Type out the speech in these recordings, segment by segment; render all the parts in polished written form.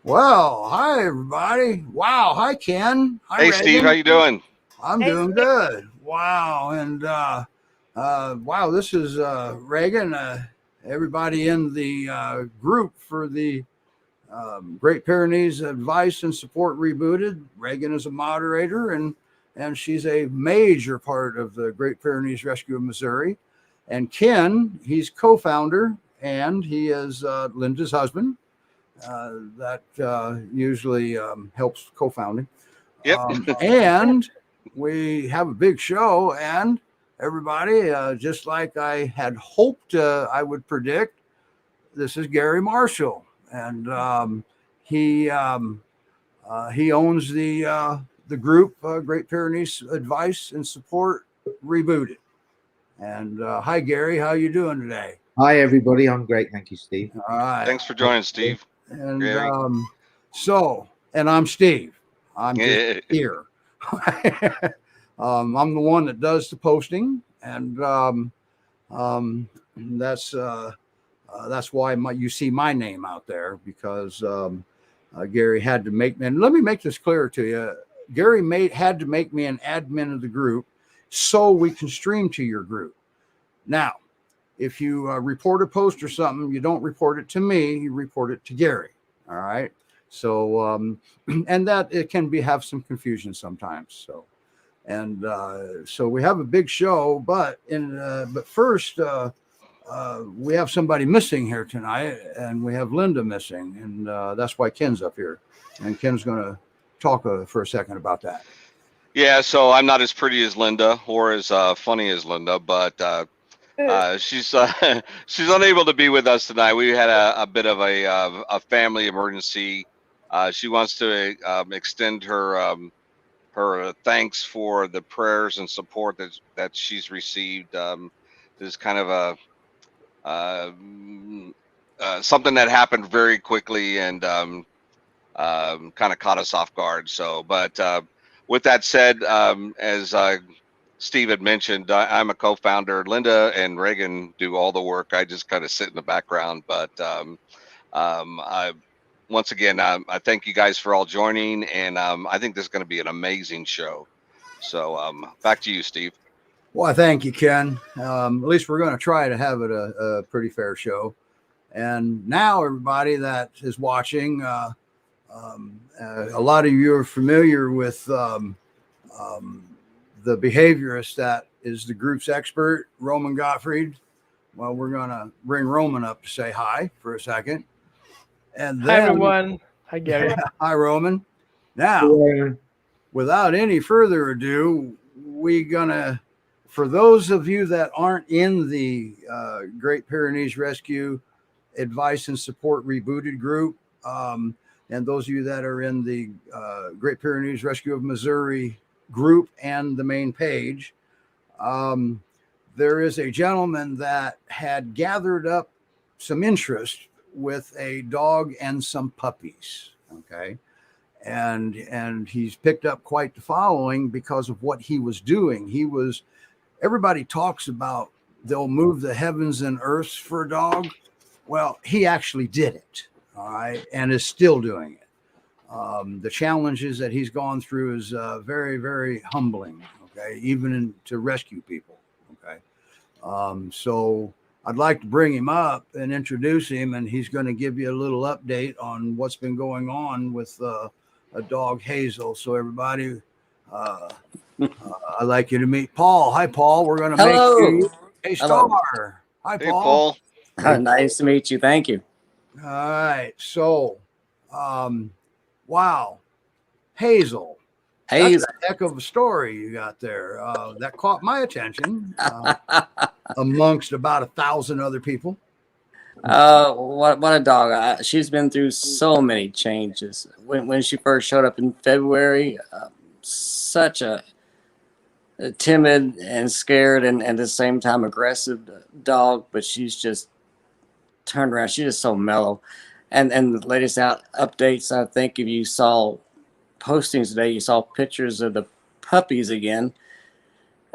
Well, hi everybody. Wow, hi Ken. Hi Hey, Steve, how Reagan. you doing? I'm Hey, doing good. Wow, and wow, this is Reagan. Everybody in the group for the Great Pyrenees Advice and Support Rebooted. Reagan is a moderator, and she's a major part of the Great Pyrenees Rescue of Missouri. And Ken, he's co-founder, and he is Linda's husband. That usually helps co-founding. Yep. And we have a big show, and everybody, just like I had hoped I would predict, this is Gary Marshall, and he owns the group Great Pyrenees Advice and Support Rebooted. And hi, Gary, how you doing today? Hi, everybody. I'm great. Thank you, Steve. All right. Thanks for joining, Steve. And Gary. and I'm Steve. I'm just Yeah. here. I'm the one that does the posting, and that's why you see my name out there, because Gary had to make me. And let me make this clear to you. Gary had to make me an admin of the group so we can stream to your group. Now, if you report a post or something, you don't report it to me, you report it to Gary. All right. So, and that it can have some confusion sometimes. So, and so we have a big show, but first, we have somebody missing here tonight, and we have Linda missing, and that's why Ken's up here, and Ken's going to talk for a second about that. Yeah, so I'm not as pretty as Linda or as funny as Linda, but she's she's unable to be with us tonight. We had a bit of a family emergency. She wants to extend her her thanks for the prayers and support that she's received. This is kind of something that happened very quickly and kind of caught us off guard. So, but with that said, as Steve had mentioned, I'm a co-founder. Linda and Reagan do all the work. I just kind of sit in the background. But once again, I thank you guys for all joining, and I think this is going to be an amazing show. So back to you, Steve. Well, thank you, Ken. At least we're going to try to have it a pretty fair show. And now, everybody that is watching, a lot of you are familiar with the behaviorist that is the group's expert, Roman Gottfried. Well, we're going to bring Roman up to say hi for a second. And then, hi, everyone. Hi, Gary. Hi, Roman. Now, without any further ado, for those of you that aren't in the Great Pyrenees Rescue Advice and Support Rebooted group, and those of you that are in the Great Pyrenees Rescue of Missouri group and the main page, there is a gentleman that had gathered up some interest with a dog and some puppies. Okay. And he's picked up quite the following because of what he was doing. Everybody talks about they'll move the heavens and earths for a dog. Well, he actually did it. All right. And is still doing it. The challenges that he's gone through is very, very humbling. Okay. Even to rescue people. Okay. So I'd like to bring him up and introduce him, and he's going to give you a little update on what's been going on with a dog, Hazel. So everybody, I'd like you to meet Paul. Hi, Paul. We're going to make you a star. Hi, Hey, Paul. Nice to meet you. Thank you. All right. So, wow. Hazel. That's a heck of a story you got there. That caught my attention amongst about 1,000 other people. What a dog. She's been through so many changes. When she first showed up in February, such a timid and scared and at the same time aggressive dog, but she's just turned around. She's just so mellow. And the latest updates, I think if you saw postings today, you saw pictures of the puppies again.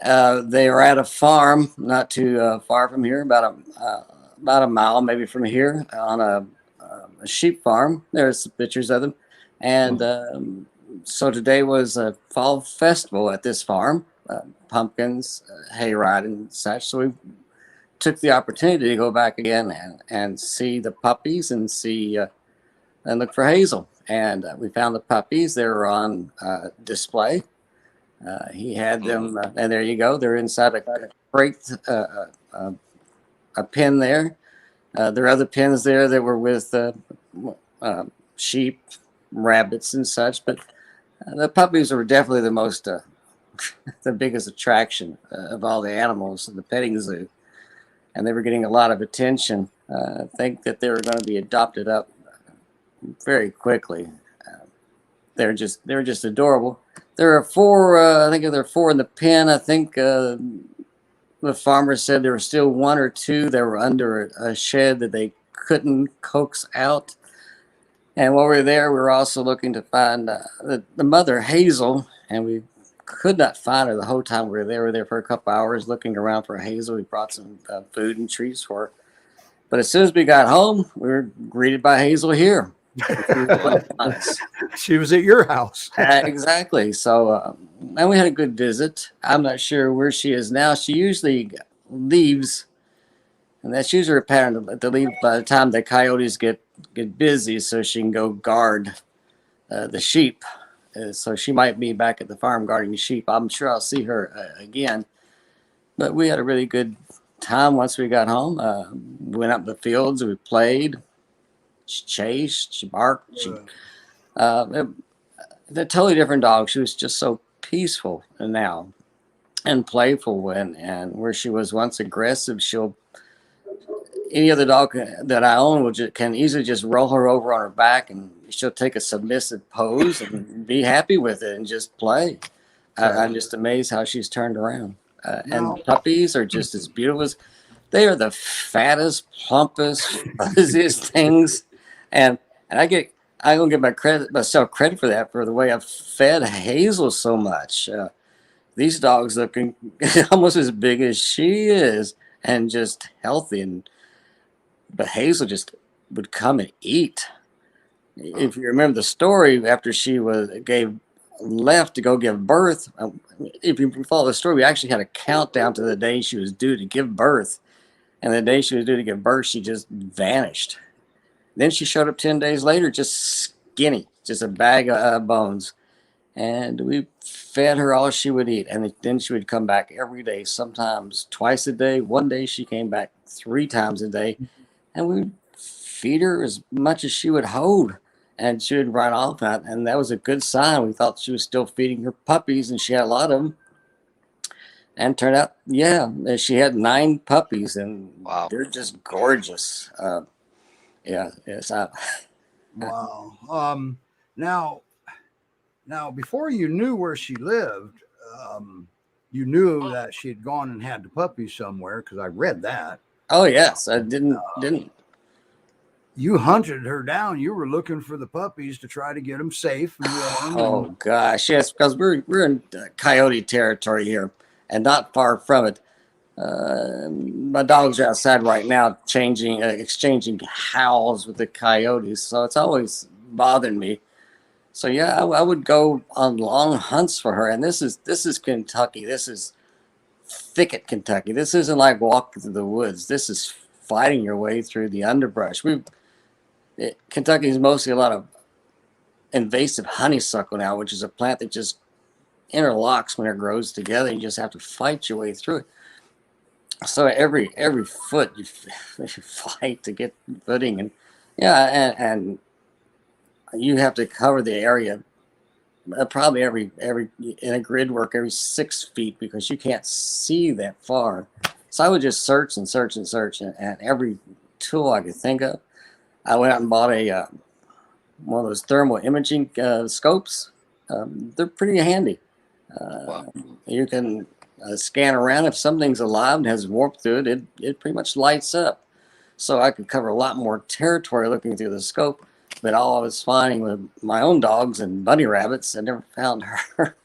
They were at a farm not too far from here, about a mile maybe from here, on a sheep farm. There's some pictures of them. And so today was a fall festival at this farm, pumpkins, hayride and such. So we took the opportunity to go back again and see the puppies and see and look for Hazel. And we found the puppies. They were on display. He had them, and there you go. They're inside a crate, a pen there. There are other pens there that were with sheep, rabbits, and such. But the puppies were definitely the most, the biggest attraction of all the animals in the petting zoo. And they were getting a lot of attention. I think that they were going to be adopted up very quickly. They were just adorable. There are four. I think there are four in the pen. I think the farmer said there were still one or two that were under a shed that they couldn't coax out. And while we were there, we were also looking to find the mother, Hazel, and we could not find her the whole time we were there. We were there for a couple hours looking around for Hazel. We brought some food and treats for her. But as soon as we got home, we were greeted by Hazel here. She was at your house. Exactly. So, and we had a good visit. I'm not sure where she is now. She usually leaves, and that's usually her pattern to leave by the time the coyotes get busy, so she can go guard the sheep. So she might be back at the farm guarding the sheep. I'm sure I'll see her again. But we had a really good time once we got home. Went up the fields. We played. She chased. She barked. They're totally different dogs. She was just so peaceful now and playful. And where she was once aggressive, any other dog that I own can easily just roll her over on her back and she'll take a submissive pose and be happy with it and just play. I'm just amazed how she's turned around. And puppies are just as beautiful as they are. The fattest, plumpest, fuzziest things. And I don't give myself credit for that, for the way I've fed Hazel so much. These dogs looking almost as big as she is and just healthy. But Hazel just would come and eat. If you remember the story, after she left to go give birth, if you follow the story, we actually had a countdown to the day she was due to give birth. And the day she was due to give birth, she just vanished. Then she showed up 10 days later, just skinny, just a bag of bones. And we fed her all she would eat. And then she would come back every day, sometimes twice a day. One day she came back 3 times a day. And we would feed her as much as she would hold. And she would run off. And that was a good sign. We thought she was still feeding her puppies, and she had a lot of them. And turned out, she had 9 puppies. And wow, they're just gorgeous. Wow. Now, before you knew where she lived, you knew that she had gone and had the puppies somewhere, because I read that. Oh yes, I didn't. You hunted her down. You were looking for the puppies to try to get them safe and warm. Oh gosh, yes, because we're in coyote territory here, and not far from it. My dogs are outside right now, exchanging howls with the coyotes. So it's always bothering me. So yeah, I would go on long hunts for her. And this is Kentucky. This is thicket Kentucky. This isn't like walking through the woods. This is fighting your way through the underbrush. Kentucky is mostly a lot of invasive honeysuckle now, which is a plant that just interlocks when it grows together. You just have to fight your way through it. So every foot you fight to get footing, and and you have to cover the area probably every in a grid work every 6 feet, because you can't see that far. So I would just search and every tool I could think of. I went out and bought one of those thermal imaging scopes. They're pretty handy. Wow. You can scan around. If something's alive and has warmth to it, it pretty much lights up. So I could cover a lot more territory looking through the scope. But all I was finding with my own dogs and bunny rabbits, I never found her.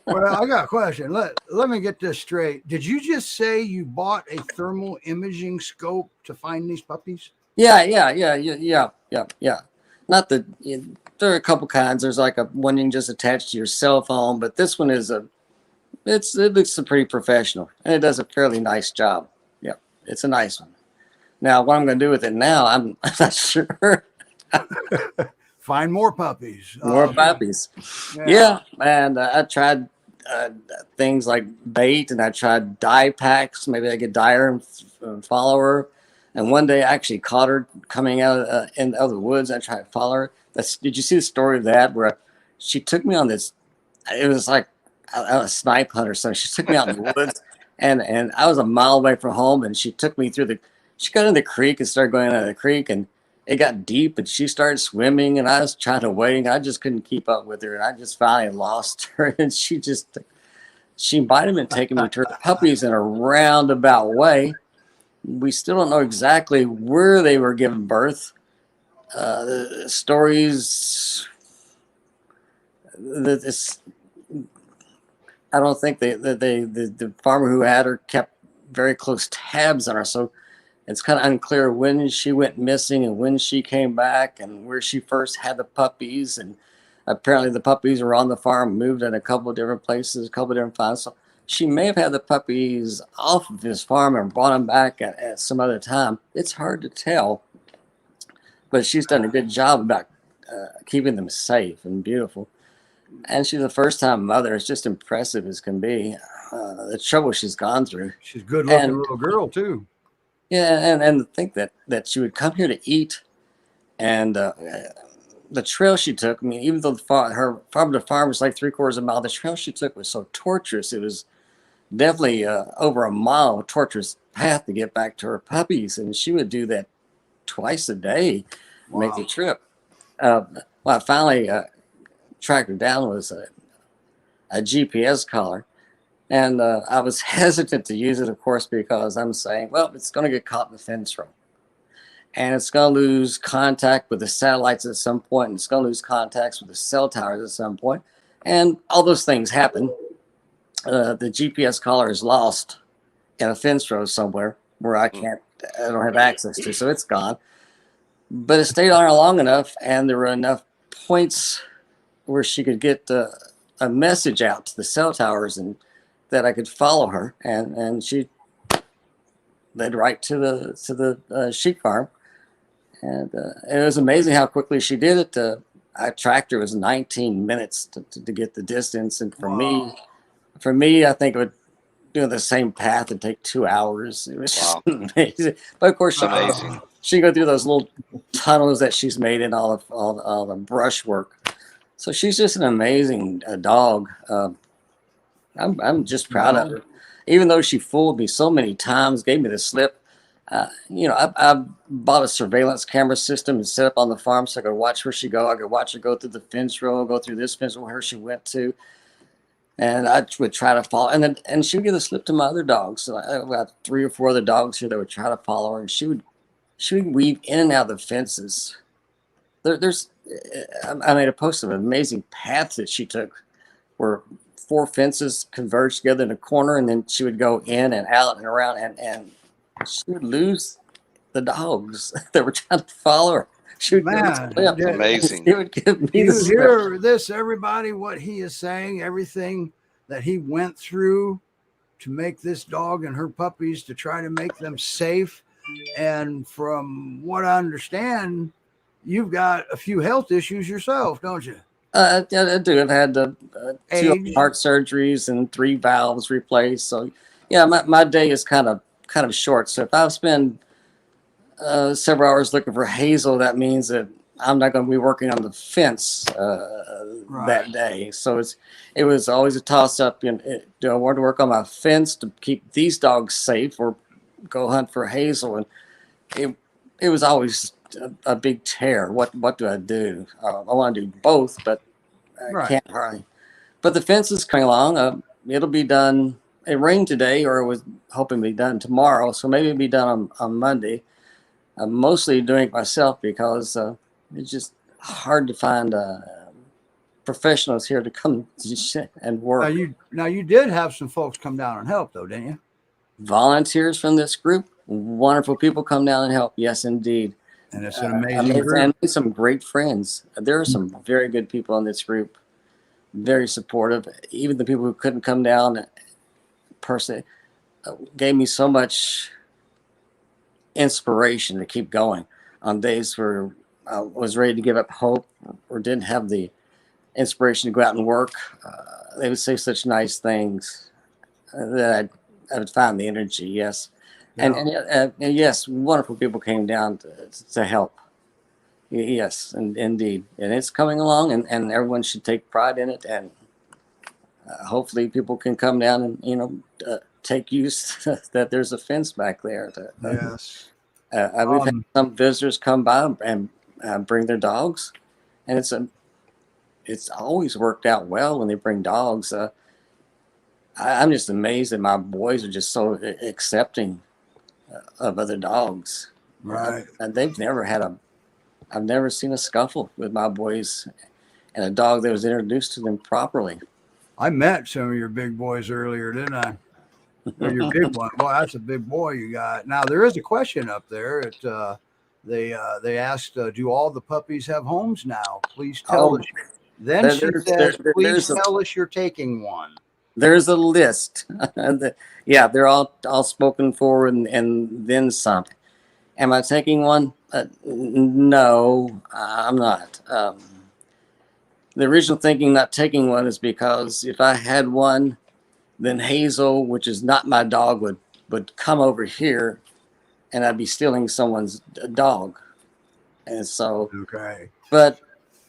Well, I got a question. Let me get this straight. Did you just say you bought a thermal imaging scope to find these puppies? Yeah. Not the. There are a couple kinds. There's like one you can just attach to your cell phone, but this one is it looks pretty professional, and it does a fairly nice job. Yeah, it's a nice one. Now, what I'm going to do with it now, I'm not sure. Find more puppies. More puppies. Yeah, and I tried things like bait, and I tried dye packs. Maybe I could dye her and follow her. And one day I actually caught her coming out of the woods. I tried to follow her. Did you see the story of that where she took me on this? It was like a snipe hunt or something. She took me out in the woods, and I was a mile away from home, and she took me through she got in the creek and started going out of the creek, and it got deep, and she started swimming, and I was trying to wait, and I just couldn't keep up with her, and I just finally lost her, and she might have been taking me to her puppies in a roundabout way. We still don't know exactly where they were giving birth. The stories that I don't think the farmer who had her kept very close tabs on her, so it's kind of unclear when she went missing and when she came back and where she first had the puppies. And apparently the puppies were on the farm, moved in a couple of different places, a couple of different farms. So she may have had the puppies off of his farm and brought them back at some other time. It's hard to tell, but she's done a good job about keeping them safe and beautiful. And she's a first-time mother. It's just impressive as can be. The trouble she's gone through. She's a good-looking little girl too. Yeah, and to think that she would come here to eat, and the trail she took. I mean, even though her farm to farm was like 3/4 of a mile, the trail she took was so torturous. It was definitely over a mile torturous path to get back to her puppies, and she would do that twice a day, make the trip. Well, I finally tracked her down was a GPS collar, and I was hesitant to use it, of course, because I'm saying, well, it's going to get caught in the fence row, and it's going to lose contact with the satellites at some point, and it's going to lose contacts with the cell towers at some point, and all those things happen. The GPS collar is lost in a fence row somewhere where I don't have access to, so it's gone. But it stayed on her long enough, and there were enough points where she could get a message out to the cell towers, and that I could follow her, and she led right to the sheep farm, and it was amazing how quickly she did it. I tracked her. It was 19 minutes to get the distance, and for me, I think it would do the same path and take 2 hours. It was just amazing. But of course, she go through those little tunnels that she's made in all the brushwork. So she's just an amazing dog. I'm just proud of her, even though she fooled me so many times, gave me the slip. I bought a surveillance camera system and set up on the farm so I could watch where she go. I could watch her go through the fence row, go through this fence row where she went to, and I would try to follow. And she would give the slip to my other dogs. So I got 3 or 4 other dogs here that would try to follow her, and she would weave in and out of the fences. I made a post of an amazing path that she took, where 4 fences converged together in a corner, and then she would go in and out and around, and she would lose the dogs that were trying to follow her. She would amazing. It would give me you hear this, everybody, what he is saying, everything that he went through to make this dog and her puppies, to try to make them safe. And from what I understand, you've got a few health issues yourself, don't you? I do. I've had 2 heart surgeries and 3 valves replaced. So, yeah, my day is kind of short. So if I spend several hours looking for Hazel, that means that I'm not going to be working on the fence that day. So it was always a toss up. Do I want to work on my fence to keep these dogs safe, or go hunt for Hazel? And it was always a big tear. What do I do? I want to do both, but I can't hardly. But the fence is coming along. It'll be done. It rained today, or it was hoping to be done tomorrow, so maybe it'll be done on Monday. I'm mostly doing it myself because it's just hard to find professionals here to come and work. Now you did have some folks come down and help, though, didn't you? Volunteers from this group, wonderful people come down and help. Yes, indeed. And it's an amazing group. And some great friends. There are some very good people in this group, very supportive. Even the people who couldn't come down personally gave me so much inspiration to keep going on days where I was ready to give up hope or didn't have the inspiration to go out and work. They would say such nice things that I would find the energy. Yes. Yeah. And yes, wonderful people came down to help. Yes, and indeed. And it's coming along, and everyone should take pride in it. And hopefully people can come down and, take use that there's a fence back there. Yes. We've had some visitors come by and bring their dogs, and it's always worked out well when they bring dogs. I'm just amazed that my boys are just so accepting of other dogs. Right. And I've never seen a scuffle with my boys and a dog that was introduced to them properly. I met some of your big boys earlier, didn't I? Or your big one. Boy, that's a big boy you got. Now there is a question up there. They asked, do all the puppies have homes now? Please tell us. Then she says, please tell us you're taking one. There's a list. Yeah, they're all spoken for and then some. Am I taking one? No, I'm not. The original thinking not taking one is because if I had one, then Hazel, which is not my dog, would come over here and I'd be stealing someone's dog. And so, okay. But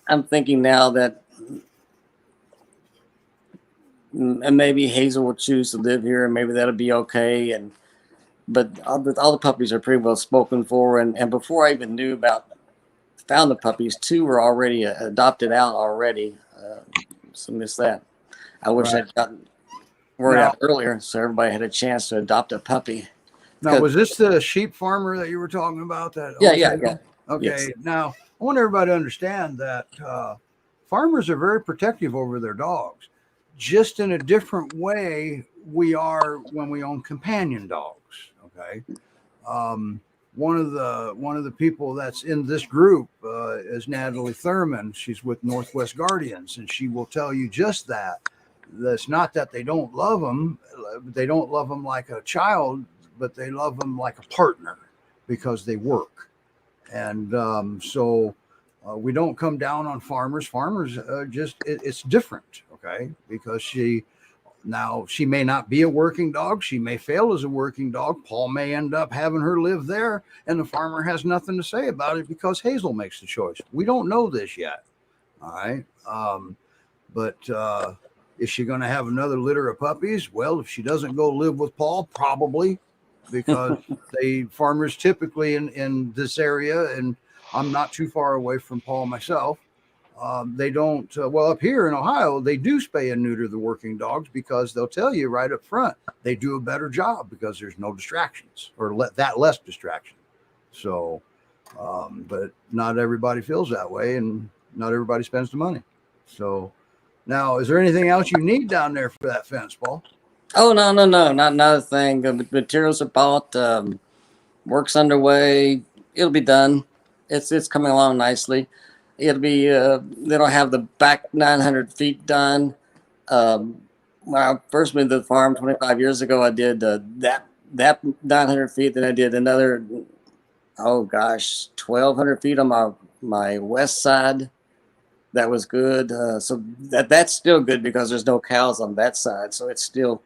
I'm thinking now that and maybe Hazel will choose to live here, and maybe that'll be okay. But all the puppies are pretty well spoken for, and before I even found the puppies, 2 were already adopted out already. So miss that. I wish I'd gotten word out earlier, so everybody had a chance to adopt a puppy. Now, was this the sheep farmer that you were talking about? Yeah. Okay. Yes. Now, I want everybody to understand that farmers are very protective over their dogs, just in a different way we are when we own companion dogs. Okay. One of the people that's in this group is Natalie Thurman. She's with Northwest Guardians, and she will tell you just that. That's not that they don't love them. They don't love them like a child, but they love them like a partner because they work. And so we don't come down on farmers. Farmers it's different. Okay. Because she may not be a working dog. She may fail as a working dog. Paul may end up having her live there, and the farmer has nothing to say about it because Hazel makes the choice. We don't know this yet. All right. But is she going to have another litter of puppies? Well, if she doesn't go live with Paul, probably, because farmers typically in this area, and I'm not too far away from Paul myself, they don't, up here in Ohio, they do spay and neuter the working dogs because they'll tell you right up front, they do a better job because there's no distractions or less distraction. So, but not everybody feels that way and not everybody spends the money. So now, is there anything else you need down there for that fence, Paul? Oh, no, not a thing. The materials are bought, work's underway. It'll be done. It's coming along nicely. It'll be, they'll have the back 900 feet done. When I first moved to the farm 25 years ago, I did that 900 feet. Then I did another, 1,200 feet on my west side. That was good. So that's still good because there's no cows on that side. So that's still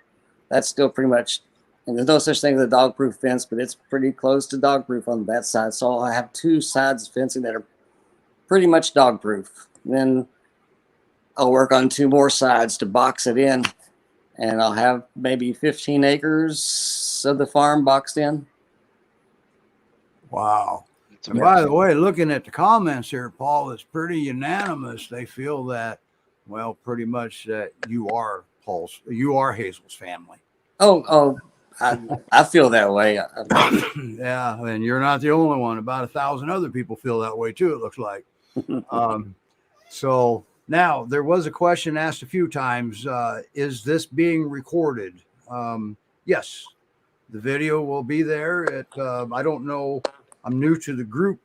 pretty much, and there's no such thing as a dog-proof fence, but it's pretty close to dog-proof on that side. So I have 2 sides of fencing that are pretty much dog-proof. Then I'll work on 2 more sides to box it in, and I'll have maybe 15 acres of the farm boxed in. Wow. And by the way, looking at the comments here, Paul, it's pretty unanimous. They feel that, well, pretty much that you are Hazel's family. I feel that way. Yeah, and you're not the only one. About 1,000 other people feel that way too, it looks like. So now there was a question asked a few times, is this being recorded? Yes, the video will be there. I don't know I'm new to the group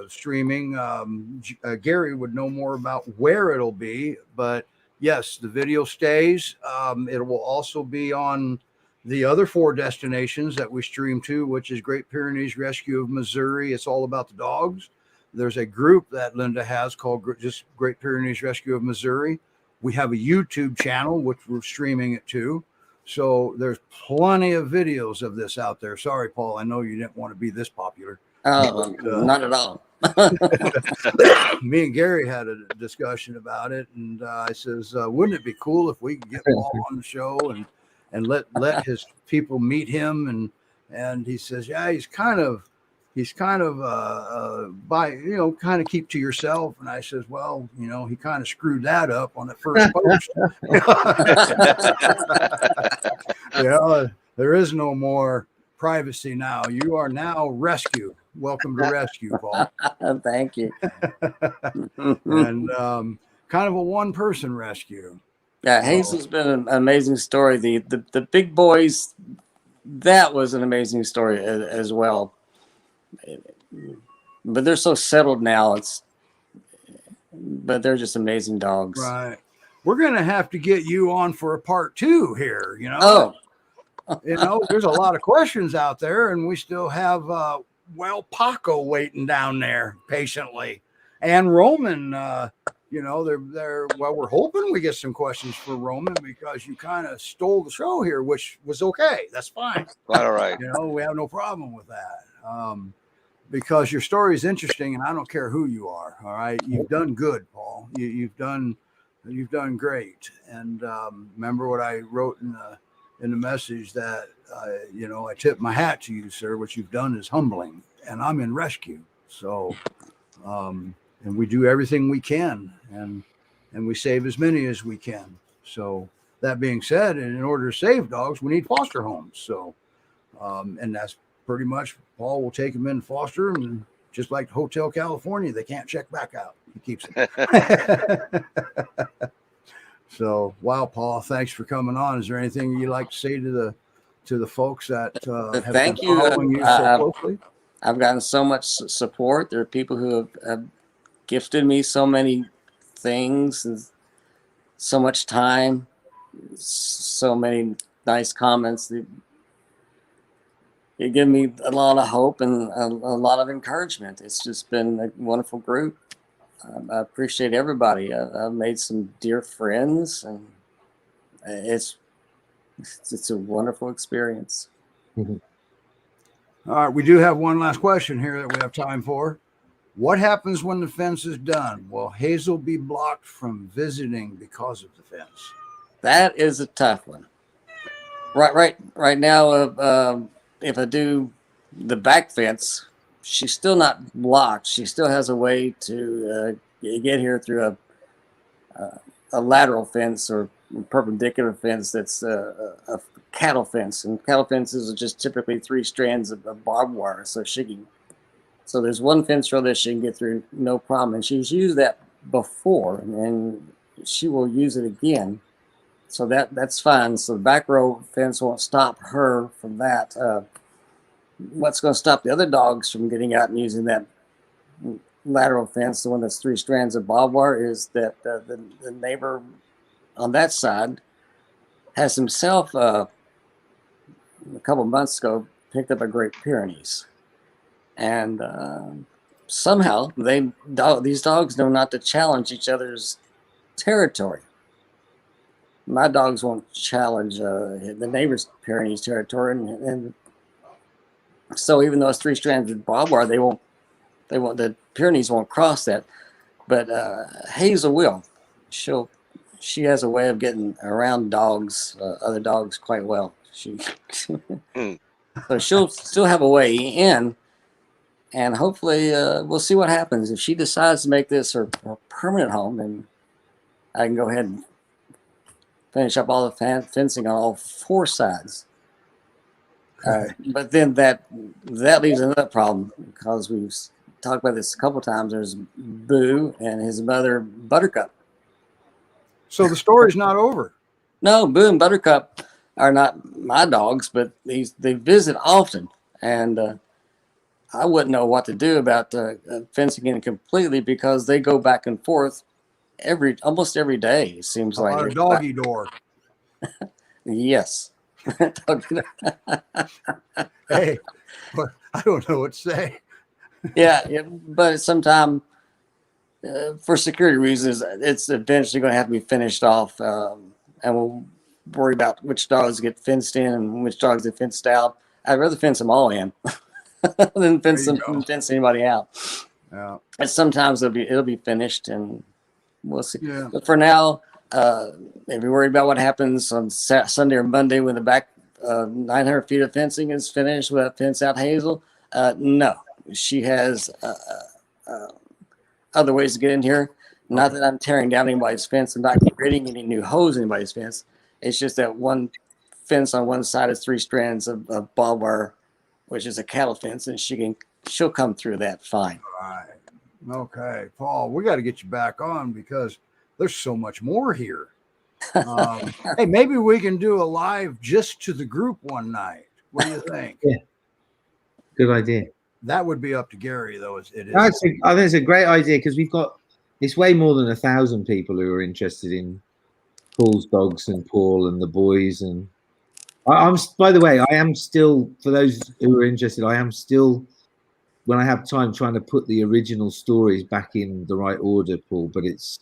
streaming. Gary would know more about where it'll be, but yes, the video stays. It will also be on the other 4 destinations that we stream to, which is Great Pyrenees Rescue of Missouri. It's all about the dogs. There's a group that Linda has called just Great Pyrenees Rescue of Missouri. We have a YouTube channel, which we're streaming it to. So there's plenty of videos of this out there. Sorry, Paul, I know you didn't want to be this popular. Oh, not at all. Me and Gary had a discussion about it, and I says, wouldn't it be cool if we could get Paul on the show and let his people meet him? And he says, yeah, he's kind of kind of keep to yourself. And I says, well, he kind of screwed that up on the first post. There is no more privacy now. You are now rescue. Welcome to rescue, Paul. Thank you. And kind of a one-person rescue. Yeah, Hazel's been an amazing story. The big boys, that was an amazing story as well. But they're so settled now. But they're just amazing dogs. Right. We're gonna have to get you on for a part 2 here. Oh. There's a lot of questions out there, and we still have Paco waiting down there patiently, and Roman. We're hoping we get some questions for Roman, because you kind of stole the show here, which was okay. That's fine. Quite all right. We have no problem with that, because your story is interesting, and I don't care who you are. All right, you've done good, Paul. You've done great. And remember what I wrote in the message, that I tip my hat to you, sir. What you've done is humbling, and I'm in rescue. So, and we do everything we can, and we save as many as we can. So that being said, in order to save dogs, we need foster homes. So, and that's pretty much, Paul will take them in foster, and just like Hotel California, they can't check back out. He keeps it. So, wow, Paul, thanks for coming on. Is there anything you'd like to say to the folks that have Thank been you. following you so closely? I've gotten so much support. There are people who have gifted me so many things, and so much time, so many nice comments. It gave me a lot of hope and a lot of encouragement. It's just been a wonderful group. I appreciate everybody. I've made some dear friends, and it's a wonderful experience. All right, we do have one last question here that we have time for. What happens when the fence is done? Will Hazel be blocked from visiting because of the fence? That is a tough one. Right now, if I do the back fence, she's still not blocked. She still has a way to get here through a lateral fence or perpendicular fence that's a cattle fence. And cattle fences are just typically 3 strands of barbed wire. So there's one fence row that she can get through no problem. And she's used that before, and she will use it again. So that's fine. So the back row fence won't stop her from that. What's going to stop the other dogs from getting out and using that lateral fence, the one that's 3 strands of barbed wire, is that the neighbor on that side has himself a couple months ago picked up a Great Pyrenees, and somehow these dogs know not to challenge each other's territory. My dogs won't challenge the neighbor's Pyrenees territory, and so even though it's 3 strands of barbed wire, the Pyrenees won't cross that. But Hazel will. She has a way of getting around dogs, other dogs, quite well. So she'll still have a way in, and hopefully we'll see what happens. If she decides to make this her permanent home, then I can go ahead and finish up all the fencing on all 4 sides. But then that leaves another problem, because we've talked about this a couple of times. There's Boo and his mother Buttercup. So the story's not over. No, Boo and Buttercup are not my dogs, but they visit often, and I wouldn't know what to do about fencing in completely because they go back and forth almost every day. It seems like Our doggy door. Yes. Hey, but I don't know what to say. yeah, but sometimes for security reasons, it's eventually going to have to be finished off, and we'll worry about which dogs get fenced in and which dogs get fenced out. I'd rather fence them all in than fence anybody out. Yeah. And sometimes it'll be finished, and we'll see. Yeah. But for now, if you're worried about what happens on Sunday or Monday when the back 900 feet of fencing is finished with that fence out Hazel, no, she has other ways to get in here. Not that I'm tearing down anybody's fence and not creating any new holes in anybody's fence. It's just that one fence on one side is 3 strands of barbed wire, which is a cattle fence, and she'll come through that fine. All right. Okay, Paul, we got to get you back on because there's so much more here. Hey, maybe we can do a live just to the group one night. What do you think? Yeah. Good idea. That would be up to Gary, though. It is. I think it's a great idea because it's way more than 1,000 people who are interested in Paul's dogs and Paul and the boys. And I'm, by the way, I am still, for those who are interested, I am still, when I have time, trying to put the original stories back in the right order, Paul, but it's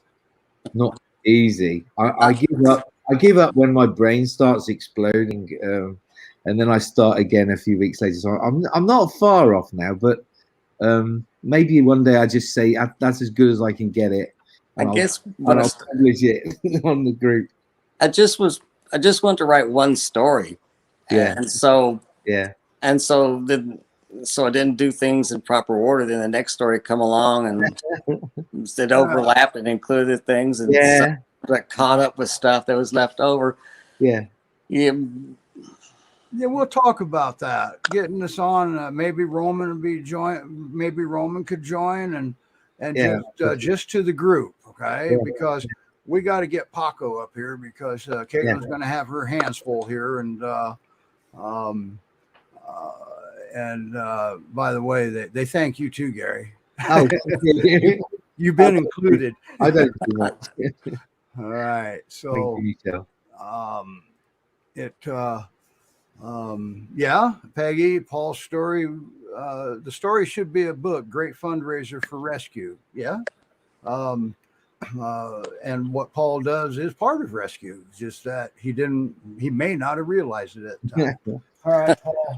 not easy. I give up. I give up when my brain starts exploding, and then I start again a few weeks later. So I'm not far off now, but maybe one day I just say that's as good as I can get it. I guess I'll publish it on the group. I just want to write one story. Yeah. And so I didn't do things in proper order. Then the next story come along and it overlapped and included things and got caught up with stuff that was left over. Yeah. Yeah. Yeah, we'll talk about that. Getting this on, maybe Roman would be join. Maybe Roman could join and just to the group, okay? Yeah. Because we got to get Paco up here because Caitlin's going to have her hands full here, and by the way, they thank you too, Gary. Oh, you've been included. I don't do much. All right, so Peggy, Paul's story. The story should be a book. Great fundraiser for rescue. Yeah. And what Paul does is part of rescue. Just that he may not have realized it at the time. All right, Paul,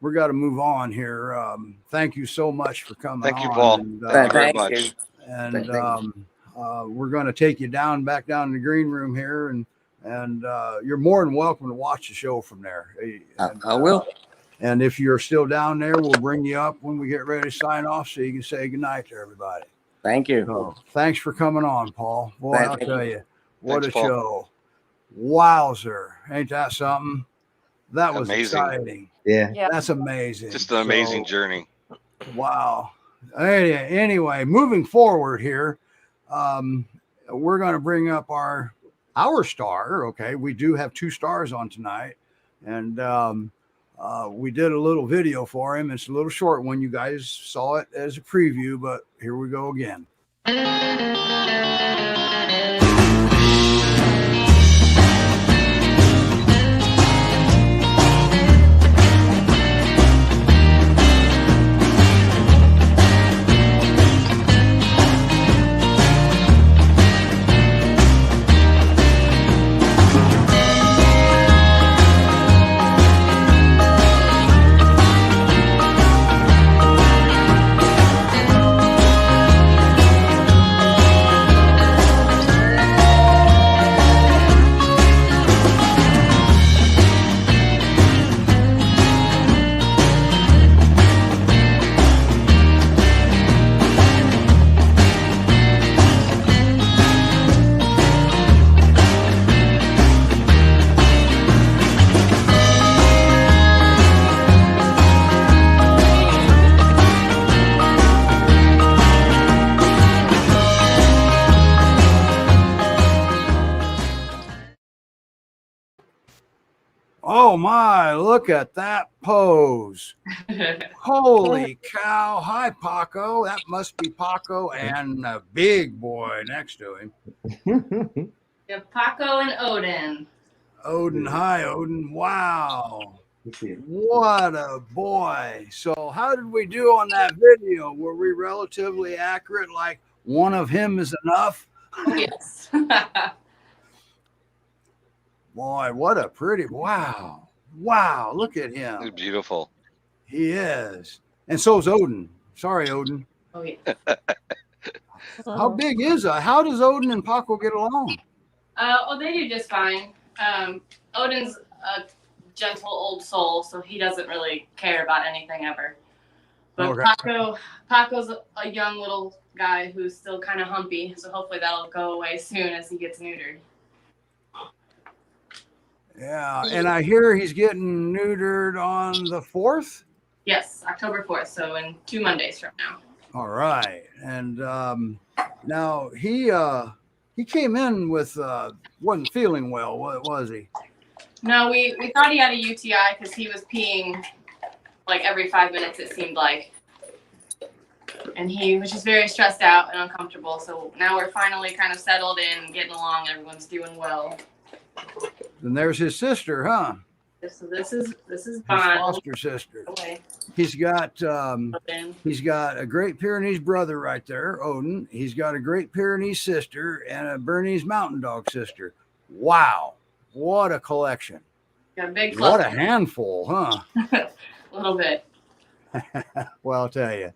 we got to move on here. Thank you so much for coming. Thank you, Paul. And, very much. And we're going to take you back down in the green room here, and you're more than welcome to watch the show from there. And, I will. And if you're still down there, we'll bring you up when we get ready to sign off so you can say goodnight to everybody. Thank you. So, thanks for coming on, Paul. Boy, I'll tell you, what a Paul. show. Wowzer. Ain't that something? That was amazing. Exciting. Yeah. That's amazing. Just an amazing journey. Wow. Anyway, moving forward here, we're going to bring up our star. Okay. We do have 2 stars on tonight. And we did a little video for him. It's a little short one. You guys saw it as a preview, but here we go again. Oh my, look at that pose. Holy cow. Hi, Paco. That must be Paco and a big boy next to him. Yeah, Paco and Odin. Odin. Hi, Odin. Wow. What a boy. So how did we do on that video? Were we relatively accurate? Like one of him is enough? Oh, yes. Boy, what a pretty, wow. Wow, look at him. He's beautiful. He is. And so is Odin. Sorry, Odin. Oh, yeah. How big is how does Odin and Paco get along? Oh, they do just fine. Odin's a gentle old soul, so he doesn't really care about anything ever. But Okay. Paco's a young little guy who's still kind of humpy, so hopefully that'll go away soon as he gets neutered. Yeah, and I hear he's getting neutered on the 4th. Yes, October 4th, so in 2 Mondays from now. All right, and now he came in with wasn't feeling well, was he? No, we thought he had a UTI because he was peeing like every 5 minutes, it seemed like. And he was just very stressed out and uncomfortable. So now we're finally kind of settled in, getting along. Everyone's doing well. And there's his sister, huh? So this is His Bond. foster sister. Okay. He's got a Great Pyrenees brother right there, Odin. He's got a Great Pyrenees sister and a Bernese Mountain Dog sister. Wow, what a collection! Got a big What cluster. a handful, huh? A little bit. Well, I'll tell you,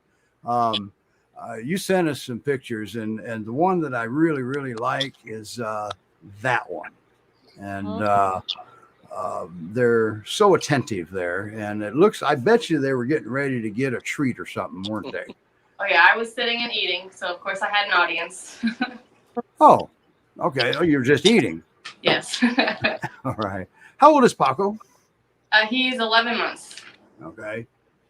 you sent us some pictures, and the one that I really, really like is that one. And they're so attentive there. And it looks, I bet you they were getting ready to get a treat or something, weren't they? Oh, yeah, I was sitting and eating, so of course I had an audience. Oh, okay. Oh, you're just eating. Yes. All right. How old is Paco? He's 11 months. Okay.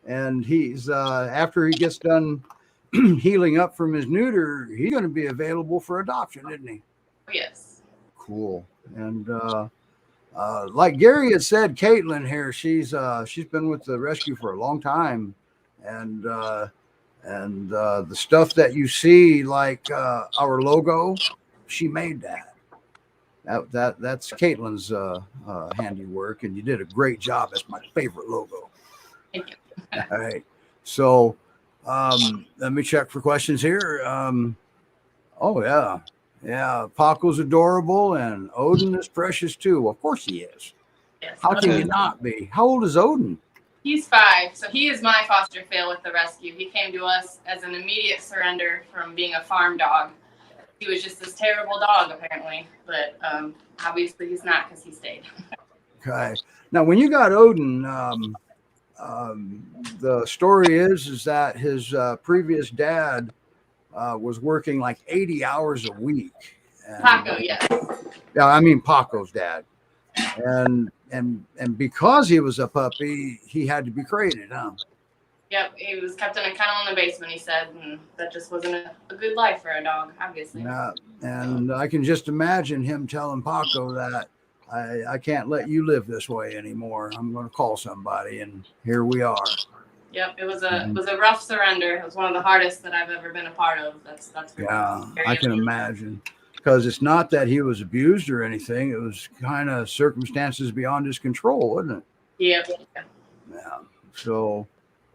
And he's, after he gets done healing up from his neuter, he's going to be available for adoption, isn't he? Oh, yes. Cool. And like Gary had said, Caitlin here, she's been with the rescue for a long time, and the stuff that you see, like our logo, she made that. That's Caitlin's handiwork, and you did a great job. That's my favorite logo. Thank you. All right. So let me check for questions here. Oh yeah. Yeah, Paco's adorable, and Odin is precious too. Of course he is. Yes. How can you not be? How old is Odin? He's 5, so he is my foster fail with the rescue. He came to us as an immediate surrender from being a farm dog. He was just this terrible dog, apparently, but obviously he's not because he stayed. Okay. Now, when you got Odin, the story is that his previous dad was working like 80 hours a week. And, Paco, yes. Yeah, I mean Paco's dad. And because he was a puppy, he had to be crated, huh? Yep, he was kept in a kennel in the basement, he said, and that just wasn't a good life for a dog, obviously. Yeah, and I can just imagine him telling Paco that I can't let you live this way anymore. I'm going to call somebody, and here we are. Yep, it was a rough surrender. It was one of the hardest that I've ever been a part of. That's Yeah, I can imagine, because it's not that he was abused or anything. It was kind of circumstances beyond his control, wasn't it? Yep. Yeah. So,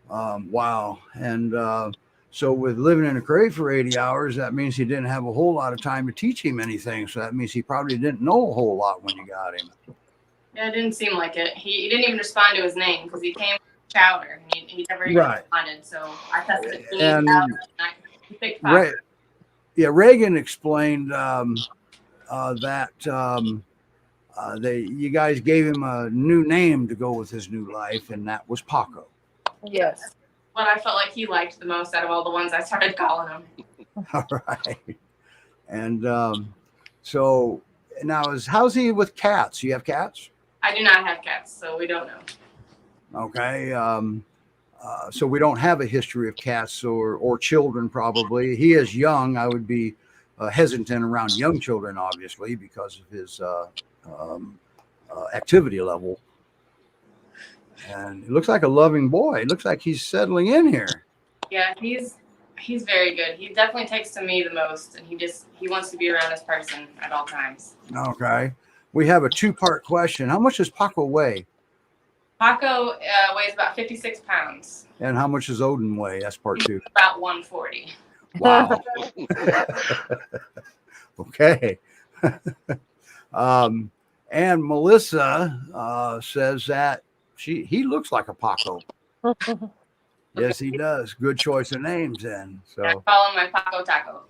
wow. And so with living in a crate for 80 hours, that means he didn't have a whole lot of time to teach him anything. So that means he probably didn't know a whole lot when you got him. Yeah, it didn't seem like it. He didn't even respond to his name because he came with chowder. He never even responded. So I tested it. And he picked 5. Reagan explained that you guys gave him a new name to go with his new life, and that was Paco. Yes. What I felt like he liked the most out of all the ones I started calling him. All right. And so now how's he with cats? You have cats? I do not have cats, so we don't know. Okay. So we don't have a history of cats or children, probably. He is young. I would be hesitant around young children, obviously, because of his activity level. And he looks like a loving boy. It looks like he's settling in here. Yeah, he's very good. He definitely takes to me the most, and he wants to be around this person at all times. Okay. We have a 2-part question. How much does Paco weigh? Paco weighs about 56 pounds. And how much does Odin weigh? That's part 2. About 140. Wow. Okay. And Melissa says that he looks like a Paco. Yes, he does. Good choice of names then. So I call him my Paco Taco.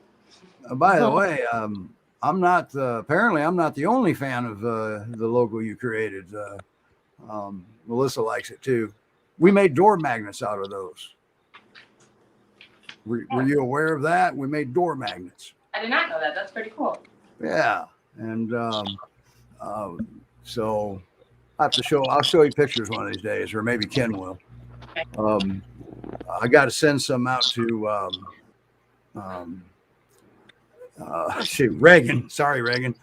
by the way, I'm not apparently I'm not the only fan of the logo you created. Melissa likes it too. We made door magnets out of those. Were you aware of that? We made door magnets. I did not know that. That's pretty cool. Yeah, and so I'll show you pictures one of these days, or maybe Ken will. I got to send some out to Reagan. Sorry, Reagan.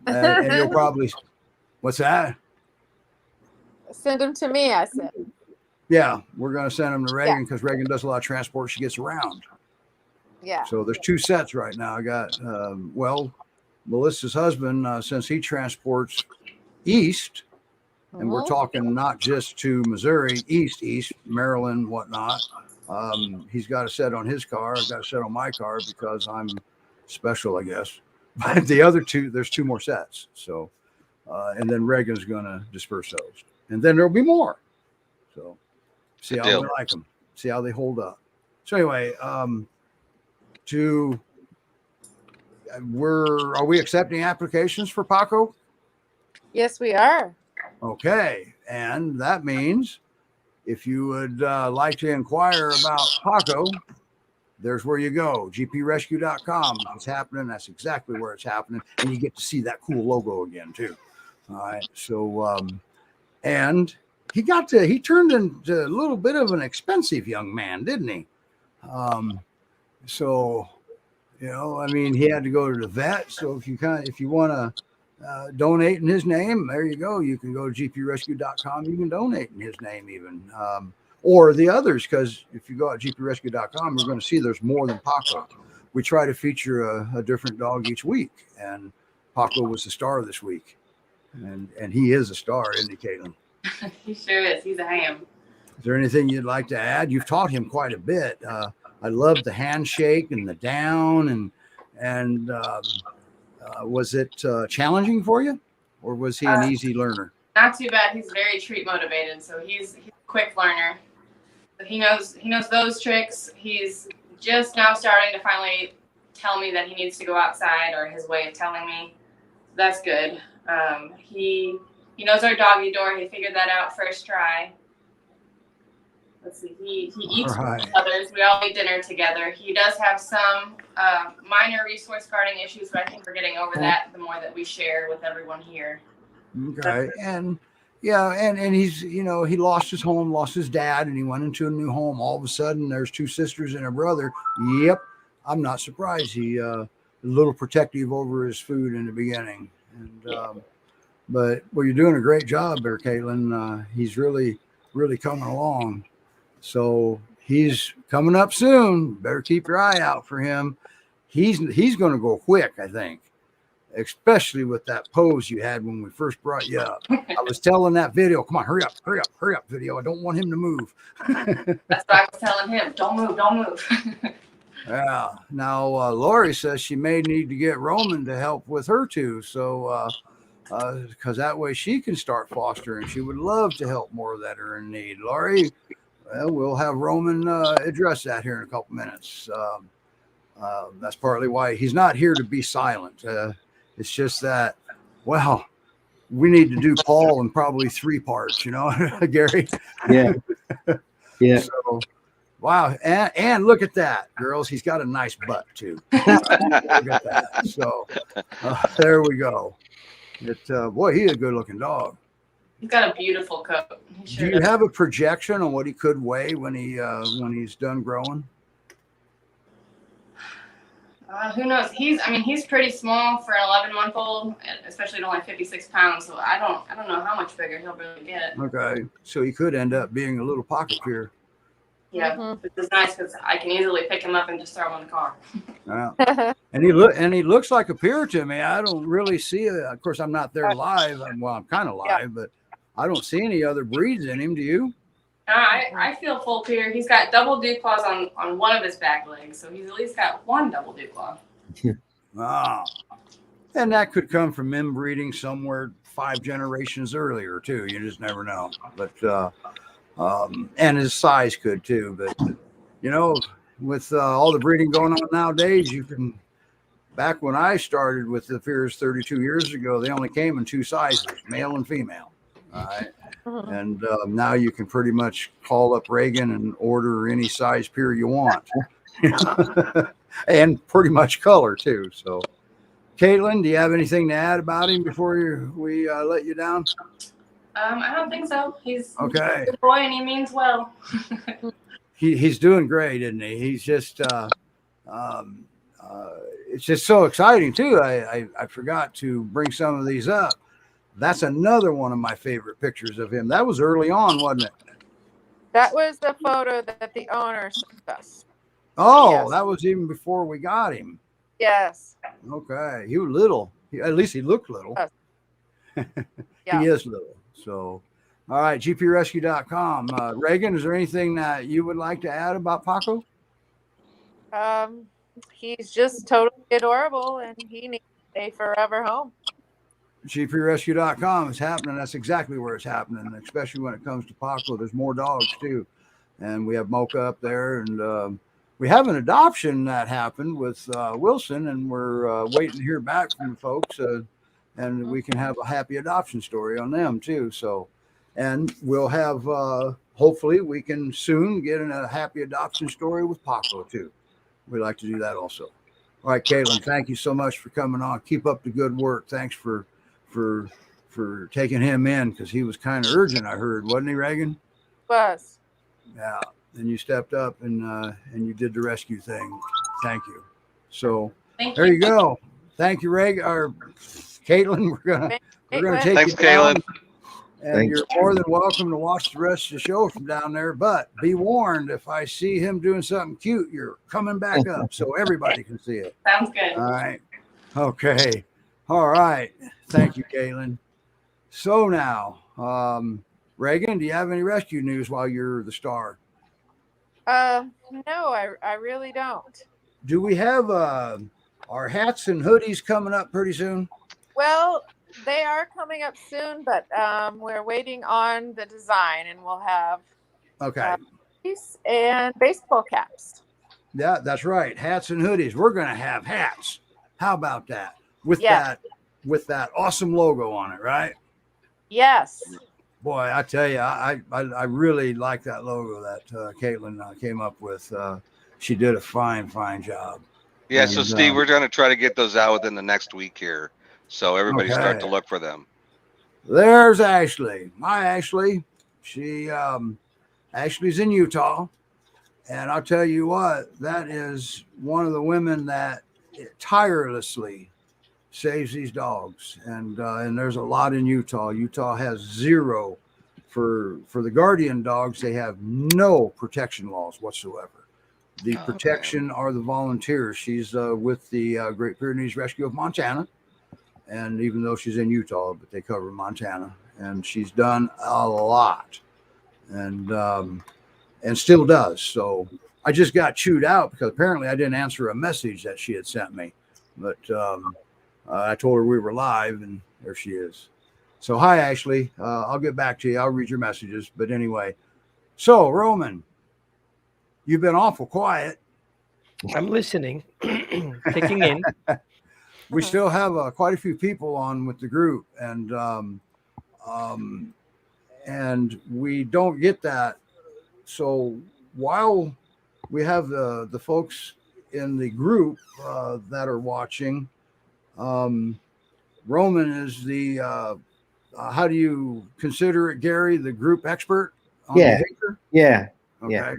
And you'll probably, what's that? Send them to me, I said. Yeah, we're going to send them to Reagan because Reagan does a lot of transport. She gets around. Yeah. So there's 2 sets right now. I got, Melissa's husband, since he transports east, and we're talking not just to Missouri, east, Maryland, whatnot. He's got a set on his car. I've got a set on my car because I'm special, I guess. But the other 2, there's 2 more sets. So, and then Reagan's going to disperse those. And then there'll be more. So see how they like them. See how they hold up. So anyway, are we accepting applications for Paco? Yes, we are. Okay. And that means if you would like to inquire about Paco, there's where you go. GPRescue.com. It's happening. That's exactly where it's happening. And you get to see that cool logo again, too. All right. So, and he turned into a little bit of an expensive young man, didn't he? So, I mean, he had to go to the vet. So if you want to donate in his name, there you go. You can go to GPRescue.com. You can donate in his name even. Or the others, because if you go at GPRescue.com, you're going to see there's more than Paco. We try to feature a different dog each week, and Paco was the star this week. And he is a star, isn't he, Caitlin? He sure is. He's a ham. Is there anything you'd like to add? You've taught him quite a bit. I love the handshake and the down, and was it challenging for you, or was he an easy learner? Not too bad. He's very treat motivated, so he's a quick learner. He knows those tricks. He's just now starting to finally tell me that he needs to go outside, or his way of telling me. That's good. He knows our doggy door. He figured that out first try. Let's see. He eats with others. We all eat dinner together. He does have some minor resource guarding issues, but I think we're getting over that the more that we share with everyone here. Okay. And he's, he lost his home, lost his dad, and he went into a new home. All of a sudden, there's 2 sisters and a brother. Yep. I'm not surprised. He a little protective over his food in the beginning. And but you're doing a great job there, Caitlin. He's really, really coming along. So he's coming up soon. Better keep your eye out for him. He's going to go quick, I think, especially with that pose you had when we first brought you up. I was telling that video, come on, hurry up, video. I don't want him to move. That's what I was telling him. Don't move. Yeah. Now, Lori says she may need to get Roman to help with her too. So, because that way she can start fostering. She would love to help more that are in need. Lori, well, we'll have Roman address that here in a couple minutes. That's partly why he's not here to be silent. It's just that, well, we need to do Paul in probably 3 parts, Gary. Yeah. Yeah. So, wow. And look at that, girls. He's got a nice butt too. Look at that. So there we go. Boy, he's a good looking dog. He's got a beautiful coat. Do you have a projection on what he could weigh when he's done growing? Who knows? He's pretty small for an 11-month-old, especially at only 56 pounds. So I don't know how much bigger he'll really get. Okay, so he could end up being a little pocket peer. Yeah, which is nice because I can easily pick him up and just throw him in the car. Yeah. And he looks like a peer to me. I don't really see it. Of course, I'm not there live. I'm kind of live, but I don't see any other breeds in him. Do you? I feel full peer. He's got double dew claws on one of his back legs, so he's at least got one double dew claw. Ah, and that could come from inbreeding somewhere 5 generations earlier too. You just never know. But and his size could too. But with all the breeding going on nowadays, you can. Back when I started with the peers 32 years ago, they only came in 2 sizes, male and female. All right. And now you can pretty much call up Reagan and order any size peer you want. And pretty much color too. So, Caitlin, do you have anything to add about him before we let you down? I don't think so. He's okay. A good boy and he means well. He's doing great, isn't he? He's just it's just so exciting too. I forgot to bring some of these up. That's another one of my favorite pictures of him. That was early on, wasn't it? That was the photo that the owner sent us. Oh, yes. That was even before we got him. Yes. Okay. He was little. At least he looked little. Yes. Yeah. He is little. So, all right, GPRescue.com. Reagan, is there anything that you would like to add about Paco? He's just totally adorable and he needs a forever home. GPRescue.com is happening. That's exactly where it's happening, especially when it comes to Paco. There's more dogs too. And we have Mocha up there, and we have an adoption that happened with Wilson, and we're waiting to hear back from the folks, and we can have a happy adoption story on them too. So, and we'll have, hopefully we can soon get in a happy adoption story with Paco too. We like to do that also. All right, Caitlin, thank you so much for coming on. Keep up the good work. Thanks for taking him in, because he was kind of urgent, I heard, wasn't he, Reagan? Was. Yeah, and you stepped up and you did the rescue thing. Thank you. So there you go. Thank you, Reagan or Caitlin. We're gonna take Thanks, you down, Caitlin. and you're more than welcome to watch the rest of the show from down there. But be warned, if I see him doing something cute, you're coming back up so everybody can see it. Sounds good. All right. Okay. All right. Thank you, Caitlin. So now, Reagan, do you have any rescue news while you're the star? No, I really don't. Do we have our hats and hoodies coming up pretty soon? Well, they are coming up soon, but we're waiting on the design, and we'll have and baseball caps. Yeah, that's right. Hats and hoodies. We're going to have hats. How about that? With that awesome logo on it, right? Yes. Boy, I tell you, I really like that logo that Caitlin came up with. She did a fine job. Yeah, so Steve, we're going to try to get those out within the next week here, so everybody start to look for them. There's Ashley. Hi, Ashley. Ashley's in Utah, and I'll tell you what, that is one of the women that tirelessly saves these dogs, and there's a lot in Utah. Utah has 0 for the guardian dogs. They have no protection laws whatsoever. The protection are the volunteers. She's with the Great Pyrenees Rescue of Montana, and even though she's in Utah, but they cover Montana, and she's done a lot, and still does. So I just got chewed out because apparently I didn't answer a message that she had sent me, but I told her we were live, and there she is. So hi, Ashley. I'll get back to you. I'll read your messages. But anyway, so Roman, you've been awful quiet. I'm listening, taking in. We still have quite a few people on with the group, and we don't get that. So while we have the folks in the group that are watching, Roman is the how do you consider it, Gary, the group expert on behavior? Yeah. Okay.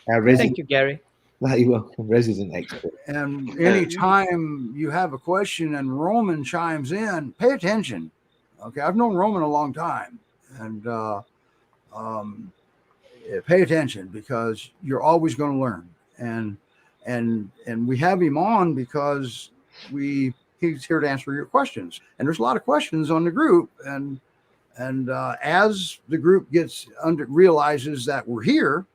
Thank you, Gary. Bloody welcome, resident expert. And anytime you have a question and Roman chimes in, pay attention. Okay, I've known Roman a long time, and pay attention because you're always going to learn. And we have him on because he's here to answer your questions. And there's a lot of questions on the group, and as the group realizes that we're here,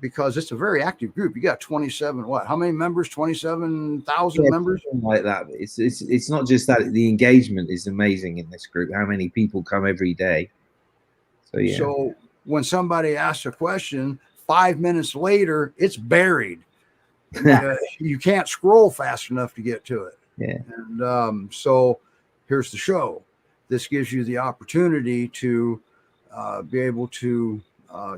because it's a very active group. You got 27, how many members? 27,000 members? Like that. It's not just that. The engagement is amazing in this group. How many people come every day? So, yeah. So when somebody asks a question, 5 minutes later, it's buried. You can't scroll fast enough to get to it. Yeah. And so here's the show. This gives you the opportunity to be able to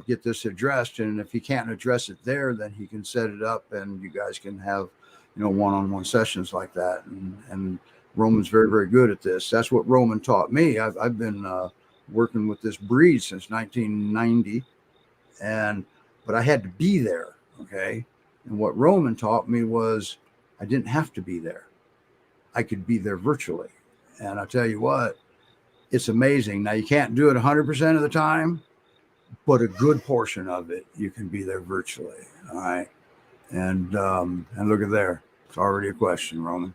get this addressed, and if he can't address it there, then he can set it up, and you guys can have, one-on-one sessions like that. And Roman's very, very good at this. That's what Roman taught me. I've been working with this breed since 1990, but I had to be there. Okay, and what Roman taught me was I didn't have to be there. I could be there virtually, and I tell you what, it's amazing. Now you can't do it 100% of the time, but a good portion of it, you can be there virtually. All right. And look at there. It's already a question, Roman.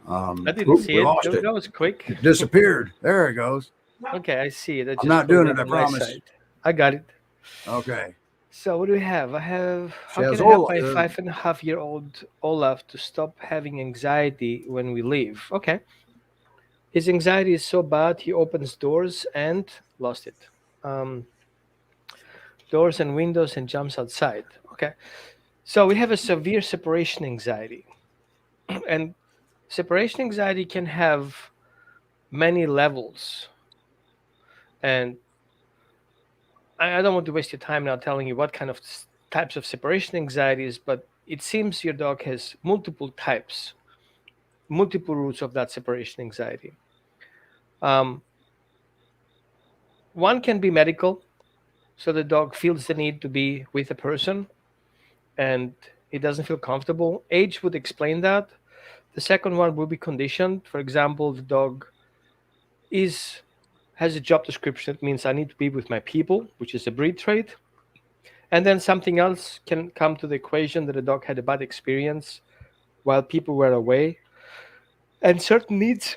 I didn't see it. That was quick. It disappeared. There it goes. Okay, I see it. I'm not doing it, I promise. I got it. Okay. So what do we have? How can I help my 5.5-year-old Olaf to stop having anxiety when we leave? Okay. His anxiety is so bad, he opens doors and lost it. Doors and windows and jumps outside. Okay. So we have a severe separation anxiety. And separation anxiety can have many levels. And I don't want to waste your time now telling you what kind of types of separation anxiety is, but it seems your dog has multiple types, multiple roots of that separation anxiety. One can be medical. So the dog feels the need to be with a person and it doesn't feel comfortable. Age would explain that. The second one will be conditioned. For example, the dog has a job description that means I need to be with my people, which is a breed trait. And then something else can come to the equation that the dog had a bad experience while people were away. And certain needs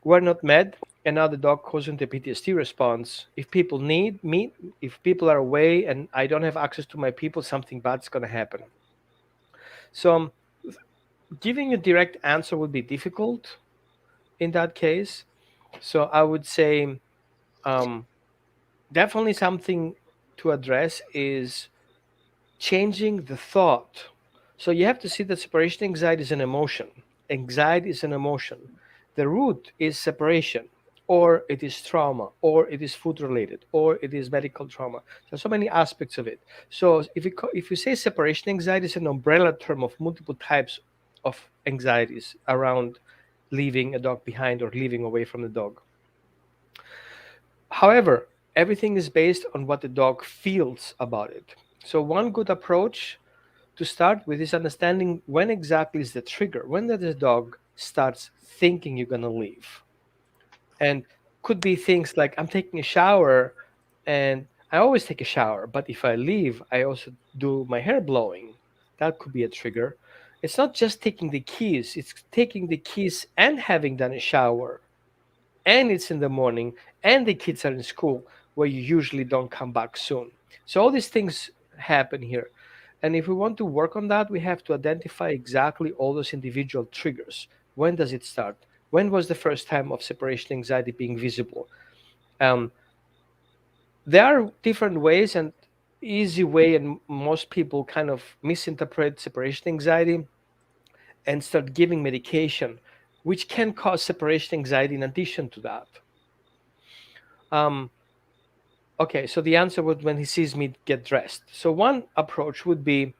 were not met. And now the dog goes into a PTSD response. If people need me, if people are away and I don't have access to my people, something bad's going to happen. So giving a direct answer would be difficult in that case. So I would say definitely something to address is changing the thought. So you have to see that separation anxiety is an emotion. Anxiety is an emotion. The root is separation, or it is trauma, or it is food related, or it is medical trauma. There's so many aspects of it. So if you say separation anxiety is an umbrella term of multiple types of anxieties around leaving a dog behind or leaving away from the dog. However, everything is based on what the dog feels about it. So one good approach to start with is understanding when exactly is the trigger, when the dog starts thinking you're going to leave. And could be things like I'm taking a shower and I always take a shower, but if I leave, I also do my hair blowing. That could be a trigger. It's not just taking the keys, it's taking the keys and having done a shower. And it's in the morning and the kids are in school where you usually don't come back soon. So all these things happen here. And if we want to work on that, we have to identify exactly all those individual triggers. When does it start? When was the first time of separation anxiety being visible? There are different ways, and easy way, and most people kind of misinterpret separation anxiety and start giving medication, which can cause separation anxiety in addition to that. Okay, so the answer would when he sees me get dressed. So one approach would be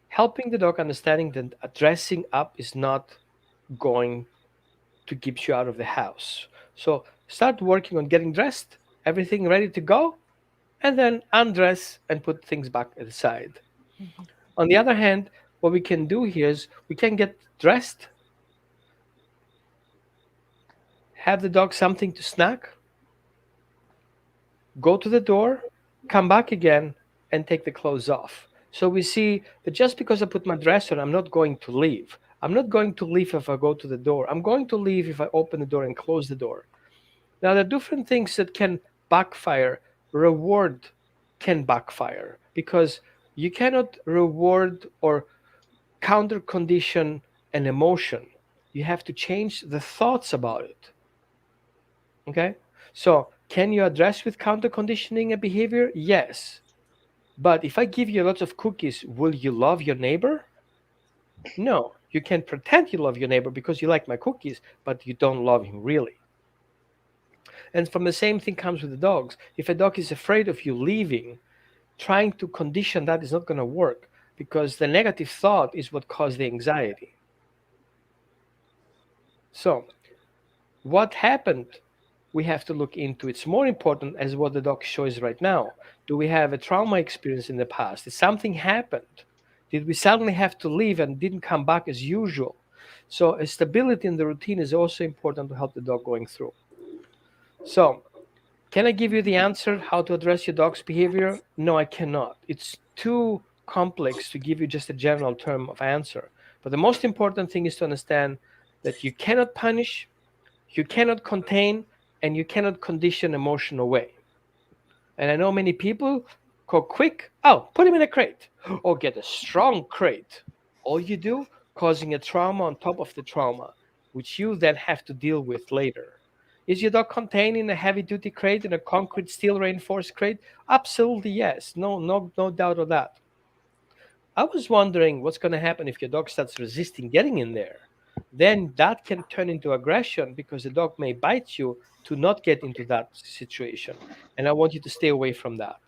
helping the dog understanding that dressing up is not going to keep you out of the house. So start working on getting dressed, everything ready to go, and then undress and put things back at the side. On the other hand, what we can do here is we can get dressed, have the dog something to snack, go to the door, come back again, and take the clothes off. So we see that just because I put my dress on, I'm not going to leave. I'm not going to leave if I go to the door. I'm going to leave if I open the door and close the door. Now, there are different things that can backfire. Reward can backfire because you cannot reward or counter condition an emotion. You have to change the thoughts about it. Okay? So, can you address with counter conditioning a behavior? Yes. But if I give you lots of cookies, will you love your neighbor? No. You can pretend you love your neighbor because you like my cookies, but you don't love him really. And from the same thing comes with the dogs. If a dog is afraid of you leaving, trying to condition that is not going to work because the negative thought is what caused the anxiety. So, what happened? We have to look into. It's more important as what the dog shows right now. Do we have a trauma experience in the past? Did something happened? Did we suddenly have to leave and didn't come back as usual? So a stability in the routine is also important to help the dog going through. So can I give you the answer how to address your dog's behavior? No, I cannot. It's too complex to give you just a general term of answer. But the most important thing is to understand that you cannot punish, you cannot contain, and you cannot condition emotion away. And I know many people go quick, oh, put him in a crate or get a strong crate. All you do, causing a trauma on top of the trauma, which you then have to deal with later. Is your dog contained in a heavy-duty crate, in a concrete steel reinforced crate? Absolutely yes. No doubt of that. I was wondering what's going to happen if your dog starts resisting getting in there. Then that can turn into aggression because the dog may bite you to not get into that situation. And I want you to stay away from that.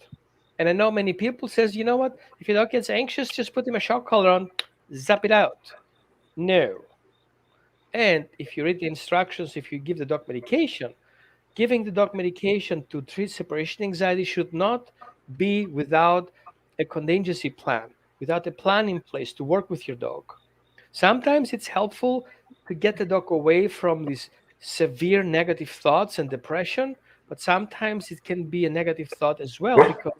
And I know many people says, you know what? If your dog gets anxious, just put him a shock collar on, zap it out. No. And if you read the instructions, if you give the dog medication, giving the dog medication to treat separation anxiety should not be without a contingency plan, without a plan in place to work with your dog. Sometimes it's helpful to get the dog away from these severe negative thoughts and depression, but sometimes it can be a negative thought as well because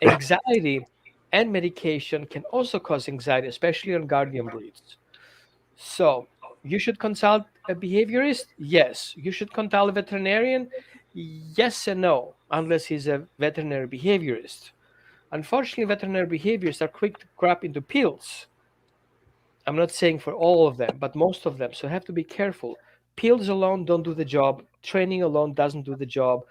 anxiety and medication can also cause anxiety, especially on guardian breeds. So you should consult a behaviorist? Yes. You should consult a veterinarian? Yes and no, unless he's a veterinary behaviorist. Unfortunately, veterinary behaviorists are quick to grab into pills. I'm not saying for all of them, but most of them. So I have to be careful. Pills alone don't do the job. Training alone doesn't do the job.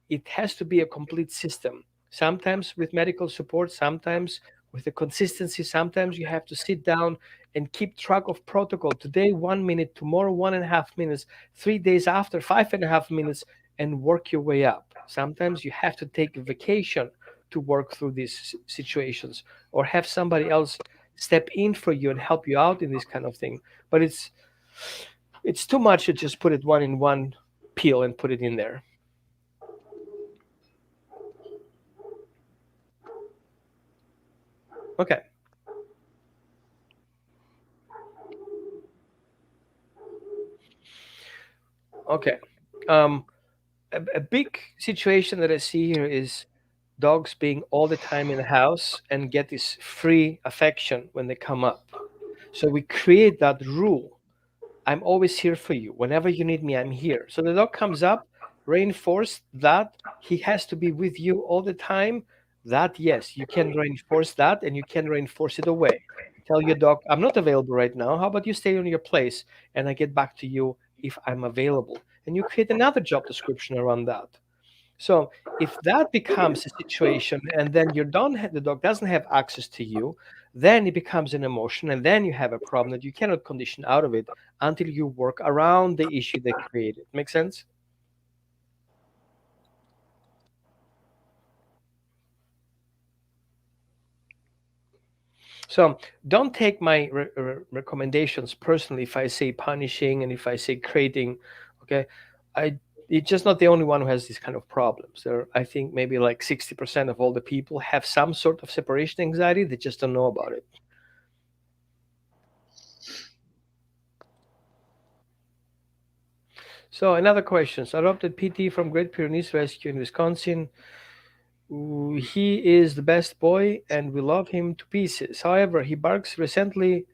It has to be a complete system. Sometimes with medical support, sometimes with the consistency, sometimes you have to sit down and keep track of protocol. Today, 1 minute, tomorrow, 1.5 minutes, 3 days after, 5.5 minutes, and work your way up. Sometimes you have to take a vacation to work through these situations or have somebody else step in for you and help you out in this kind of thing. But it's too much to just put it one in one pill and put it in there. Okay. Okay. A big situation that I see here is dogs being all the time in the house and get this free affection when they come up. So we create that rule. I'm always here for you. Whenever you need me, I'm here. So the dog comes up, reinforce that he has to be with you all the time. That, yes, you can reinforce that and you can reinforce it away. Tell your dog, I'm not available right now. How about you stay on your place and I get back to you if I'm available? And you create another job description around that. So if that becomes a situation and then the dog doesn't have access to you, then it becomes an emotion and then you have a problem that you cannot condition out of it until you work around the issue they created. Make sense? So don't take my recommendations personally if I say punishing and if I say creating. Okay, You're just not the only one who has these kind of problems. I think maybe like 60% of all the people have some sort of separation anxiety. They just don't know about it. So another question. Adopted PT from Great Pyrenees Rescue in Wisconsin. He is the best boy and we love him to pieces. However, he barks recently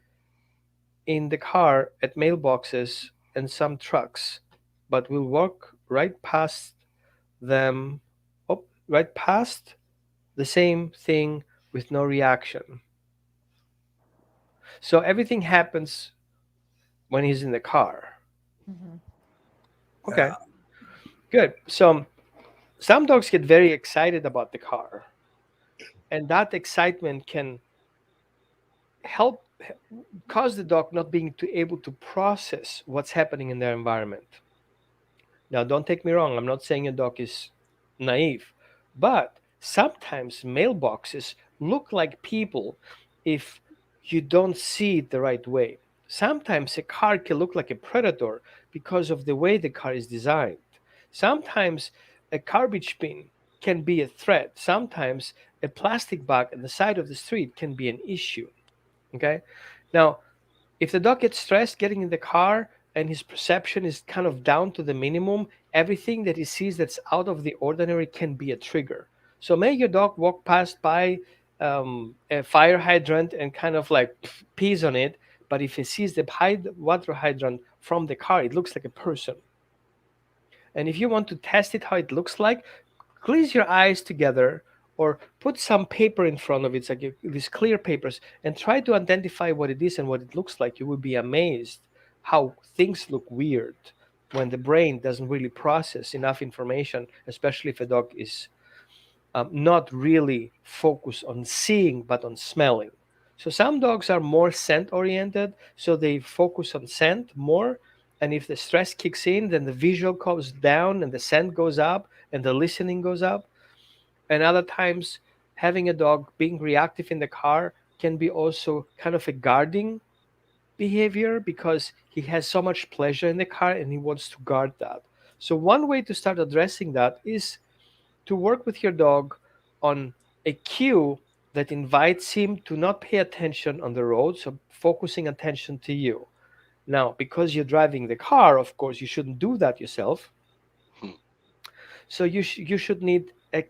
in the car at mailboxes and some trucks, but will walk right past them, right past the same thing with no reaction. So everything happens when he's in the car. Mhm. Okay, good. So some dogs get very excited about the car, and that excitement can help cause the dog not being able to process what's happening in their environment. Now, don't take me wrong. I'm not saying a dog is naive, but sometimes mailboxes look like people if you don't see it the right way. Sometimes a car can look like a predator because of the way the car is designed. Sometimes a garbage bin can be a threat. Sometimes a plastic bag at the side of the street can be an issue. Okay. Now, if the dog gets stressed getting in the car and his perception is kind of down to the minimum, everything that he sees that's out of the ordinary can be a trigger. So may your dog walk past by a fire hydrant and kind of like pees on it, but if he sees the water hydrant from the car, it looks like a person. And if you want to test it how it looks like, close your eyes together or put some paper in front of it, like these clear papers, and try to identify what it is and what it looks like. You will be amazed how things look weird when the brain doesn't really process enough information, especially if a dog is not really focused on seeing but on smelling. So some dogs are more scent oriented, so they focus on scent more. And if the stress kicks in, then the visual goes down and the scent goes up and the listening goes up. And other times, having a dog being reactive in the car can be also kind of a guarding behavior because he has so much pleasure in the car and he wants to guard that. So, one way to start addressing that is to work with your dog on a cue that invites him to not pay attention on the road, so focusing attention to you. Now, because you're driving the car, of course, you shouldn't do that yourself. So you should need a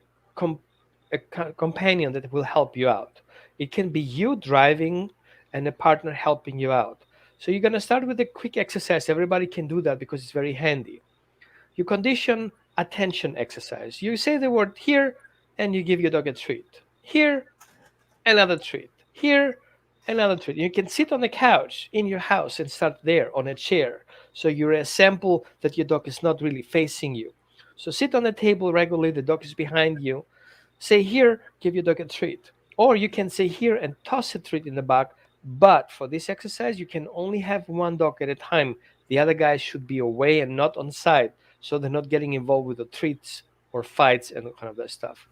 companion that will help you out. It can be you driving and a partner helping you out. So you're going to start with a quick exercise. Everybody can do that because it's very handy. You condition attention exercise. You say the word here and you give your dog a treat. Here, another treat. Here, another treat. You can sit on the couch in your house and start there on a chair. So you assemble that your dog is not really facing you. So sit on the table regularly, the dog is behind you. Say here, give your dog a treat. Or you can say here and toss a treat in the back. But for this exercise, you can only have one dog at a time. The other guys should be away and not on side. So they're not getting involved with the treats or fights and kind of that stuff.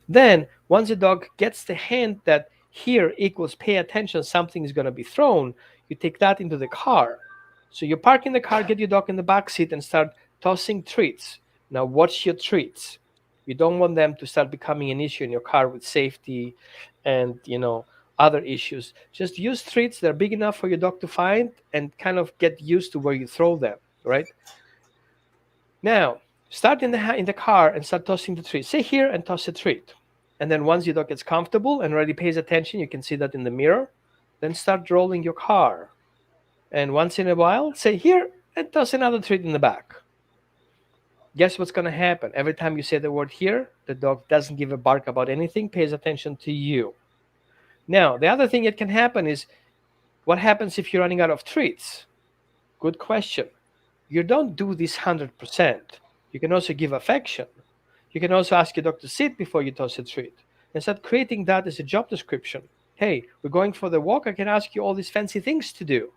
Then, once the dog gets the hint that here equals pay attention, something is going to be thrown, you take that into the car. So you park in the car, get your dog in the back seat, and start tossing treats. Now, watch your treats. You don't want them to start becoming an issue in your car with safety and, other issues. Just use treats that are big enough for your dog to find and kind of get used to where you throw them, right? Now, start in the car and start tossing the treat. Say here and toss a treat. And then once your dog gets comfortable and already pays attention, you can see that in the mirror, then start rolling your car. And once in a while, say here and toss another treat in the back. Guess what's going to happen? Every time you say the word here, the dog doesn't give a bark about anything, pays attention to you. Now, the other thing that can happen is, what happens if you're running out of treats? Good question. You don't do this 100%. You can also give affection. You can also ask your dog to sit before you toss a treat and start creating that as a job description. Hey, we're going for the walk. I can ask you all these fancy things to do.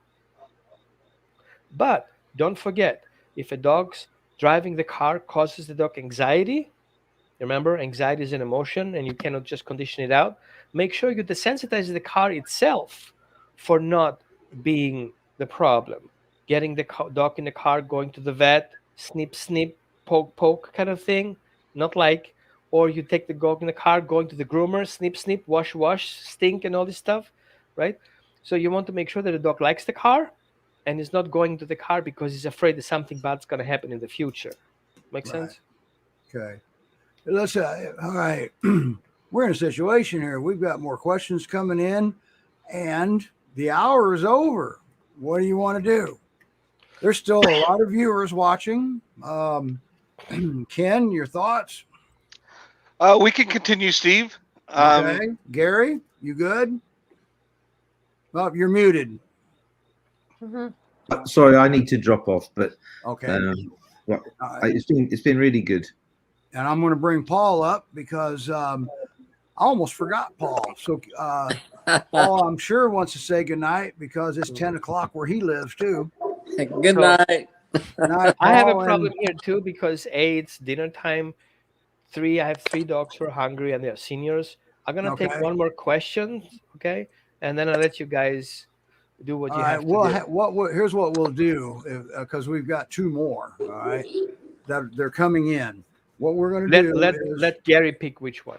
But don't forget, if a dog's driving the car causes the dog anxiety, remember, anxiety is an emotion and you cannot just condition it out. Make sure you desensitize the car itself for not being the problem. Getting the dog in the car, going to the vet, snip, snip, poke kind of thing, not like, or you take the dog in the car, going to the groomer, snip, wash, stink, and all this stuff, right? So you want to make sure that the dog likes the car and is not going to the car because he's afraid that something bad's going to happen in the future. Make sense? Okay. Let's all right. We're in a situation here. We've got more questions coming in, and the hour is over. What do you want to do? There's still a lot of viewers watching. Ken, your thoughts? We can continue, Steve. Okay. Gary, you good? Oh, you're muted. Sorry, I need to drop off, but Okay. well, it's been really good. And I'm going to bring Paul up because I almost forgot Paul. So Paul, I'm sure, wants to say goodnight because it's 10 o'clock where he lives too. Good night. Night, I have a Paul, problem here too because it's dinner time. I have 3 dogs who are hungry and they're seniors. I'm gonna take Okay. one more question, okay, and then I'll let you guys do what you have to do. Here's what we'll do because we've got 2 more. All right, that they're coming in. What we're going to do is let Gary pick which one.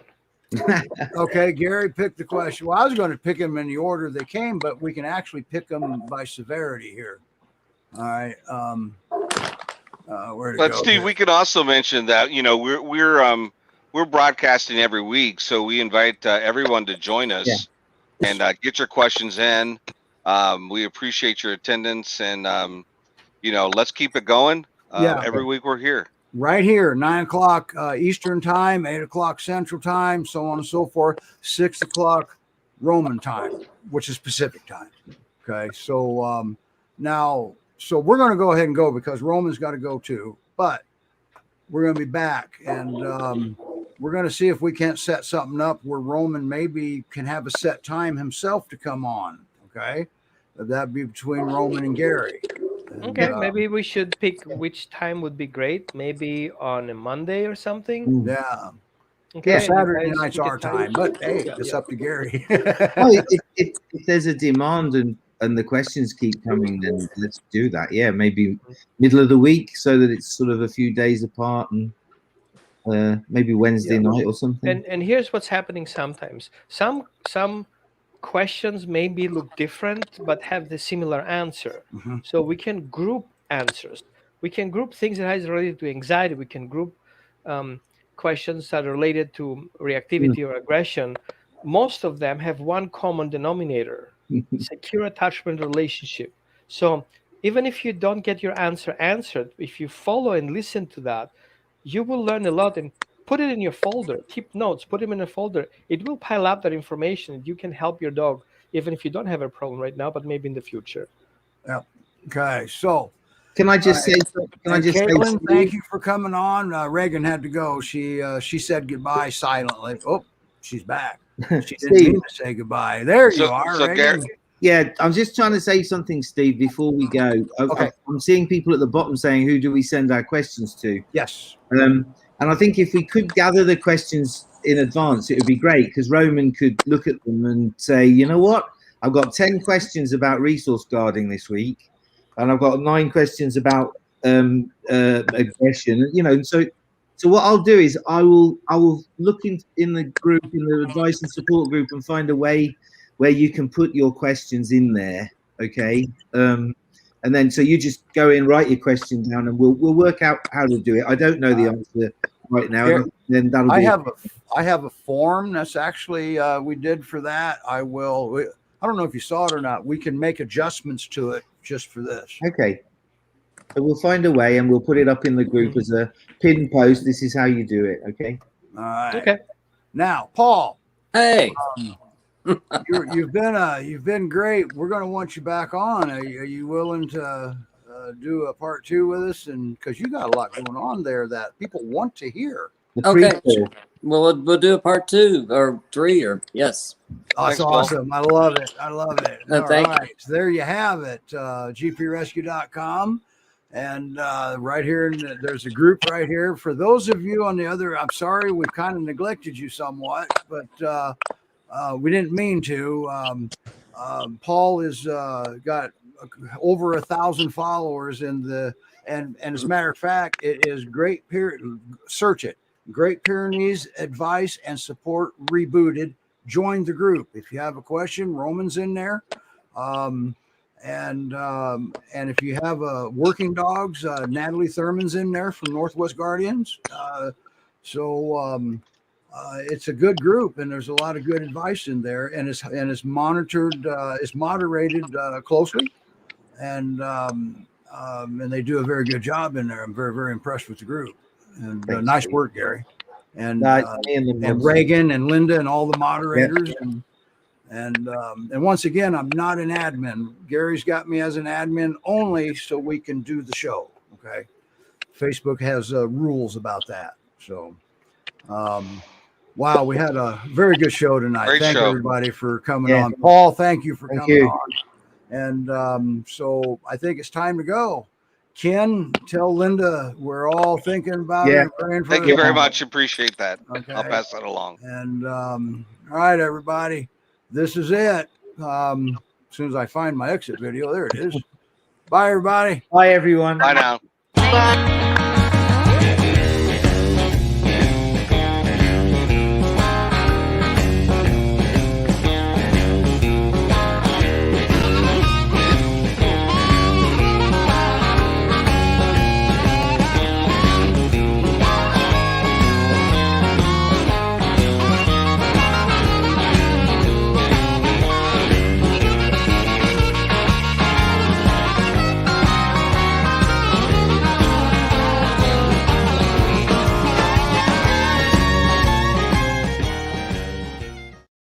Okay, Gary picked the question. Well, I was going to pick them in the order they came, but we can actually pick them by severity here. All right. Where to But go Steve, here? we could also mention that we're broadcasting every week, so we invite everyone to join us and get your questions in. We appreciate your attendance, and let's keep it going. Every week we're here. Right here, 9 o'clock Eastern time, 8 o'clock Central time, so on and so forth. 6 o'clock Roman time, which is Pacific time. Okay, so now, so we're going to go ahead and go because Roman's got to go too. But we're going to be back, and we're going to see if we can't set something up where Roman maybe can have a set time himself to come on. Okay, that'd be between Roman and Gary. Okay, maybe we should pick which time would be great. Maybe on a Monday or something. Yeah. Okay, Yeah, Saturday you guys night's pick a our time, but hey, it's up to Gary. Well, if there's a demand and the questions keep coming, then let's do that. Yeah, maybe middle of the week so that it's sort of a few days apart, and maybe Wednesday night or something. And here's what's happening sometimes. Some questions maybe look different but have the similar answer. So we can group answers. We can group things that are related to anxiety. We can group questions that are related to reactivity or aggression. Most of them have one common denominator: secure attachment relationship. So even if you don't get your answer answered, if you follow and listen to that, you will learn a lot. And put it in your folder. Keep notes. Put them in a folder. It will pile up that information. You can help your dog, even if you don't have a problem right now, but maybe in the future. Yeah. Okay. So, can I just say? Caitlin, thank you for coming on. Reagan had to go. She said goodbye silently. Oh, she's back. She didn't mean to say goodbye. There you are, Reagan. Yeah, I'm just trying to say something, Steve, before we go. Okay. I'm seeing people at the bottom saying, "Who do we send our questions to?" Yes. And I think if we could gather the questions in advance, it would be great because Roman could look at them and say, you know what? I've got 10 questions about resource guarding this week, and I've got 9 questions about aggression. So what I'll do is I will look in the group, in the advice and support group, and find a way where you can put your questions in there. Okay. And then, so you just go in, write your question down, and we'll work out how to do it. I don't know the answer right now. Then that'll be I have a form that's actually we did for that. I don't know if you saw it or not. We can make adjustments to it just for this. Okay. So we'll find a way, and we'll put it up in the group as a pin post. This is how you do it. Okay. All right. Okay. Now, Paul. Hey. You've been great. We're going to want you back on. Are you willing to do a part 2 with us? And because you got a lot going on there that people want to hear. Okay. Well, we'll do a part 2 or 3 or yes. That's awesome. I love it. All right. So there you have it. GPRescue.com. And right here, there's a group right here. For those of you on the other, I'm sorry, we've kind of neglected you somewhat, but we didn't mean to. Paul is got over 1,000 followers in the, and as a matter of fact, it is search it. Great Pyrenees Advice and Support Rebooted. Join the group. If you have a question, Roman's in there. And if you have working dogs, Natalie Thurman's in there from Northwest Guardians. It's a good group, and there's a lot of good advice in there, and it's monitored, it's moderated closely, and they do a very good job in there. I'm very, very impressed with the group, and nice work, Gary, and Reagan and Linda and all the moderators, and once again, I'm not an admin. Gary's got me as an admin only so we can do the show. Okay, Facebook has rules about that. So, wow, we had a very good show tonight. Thank everybody for coming on. Paul, thank you for coming on. And so I think it's time to go. Ken, tell Linda we're all thinking about it. And praying for Thank you very much. Appreciate that. Okay. I'll pass that along. And all right, everybody, this is it. As soon as I find my exit video, there it is. Bye, everybody. Bye, everyone. Bye now. Bye.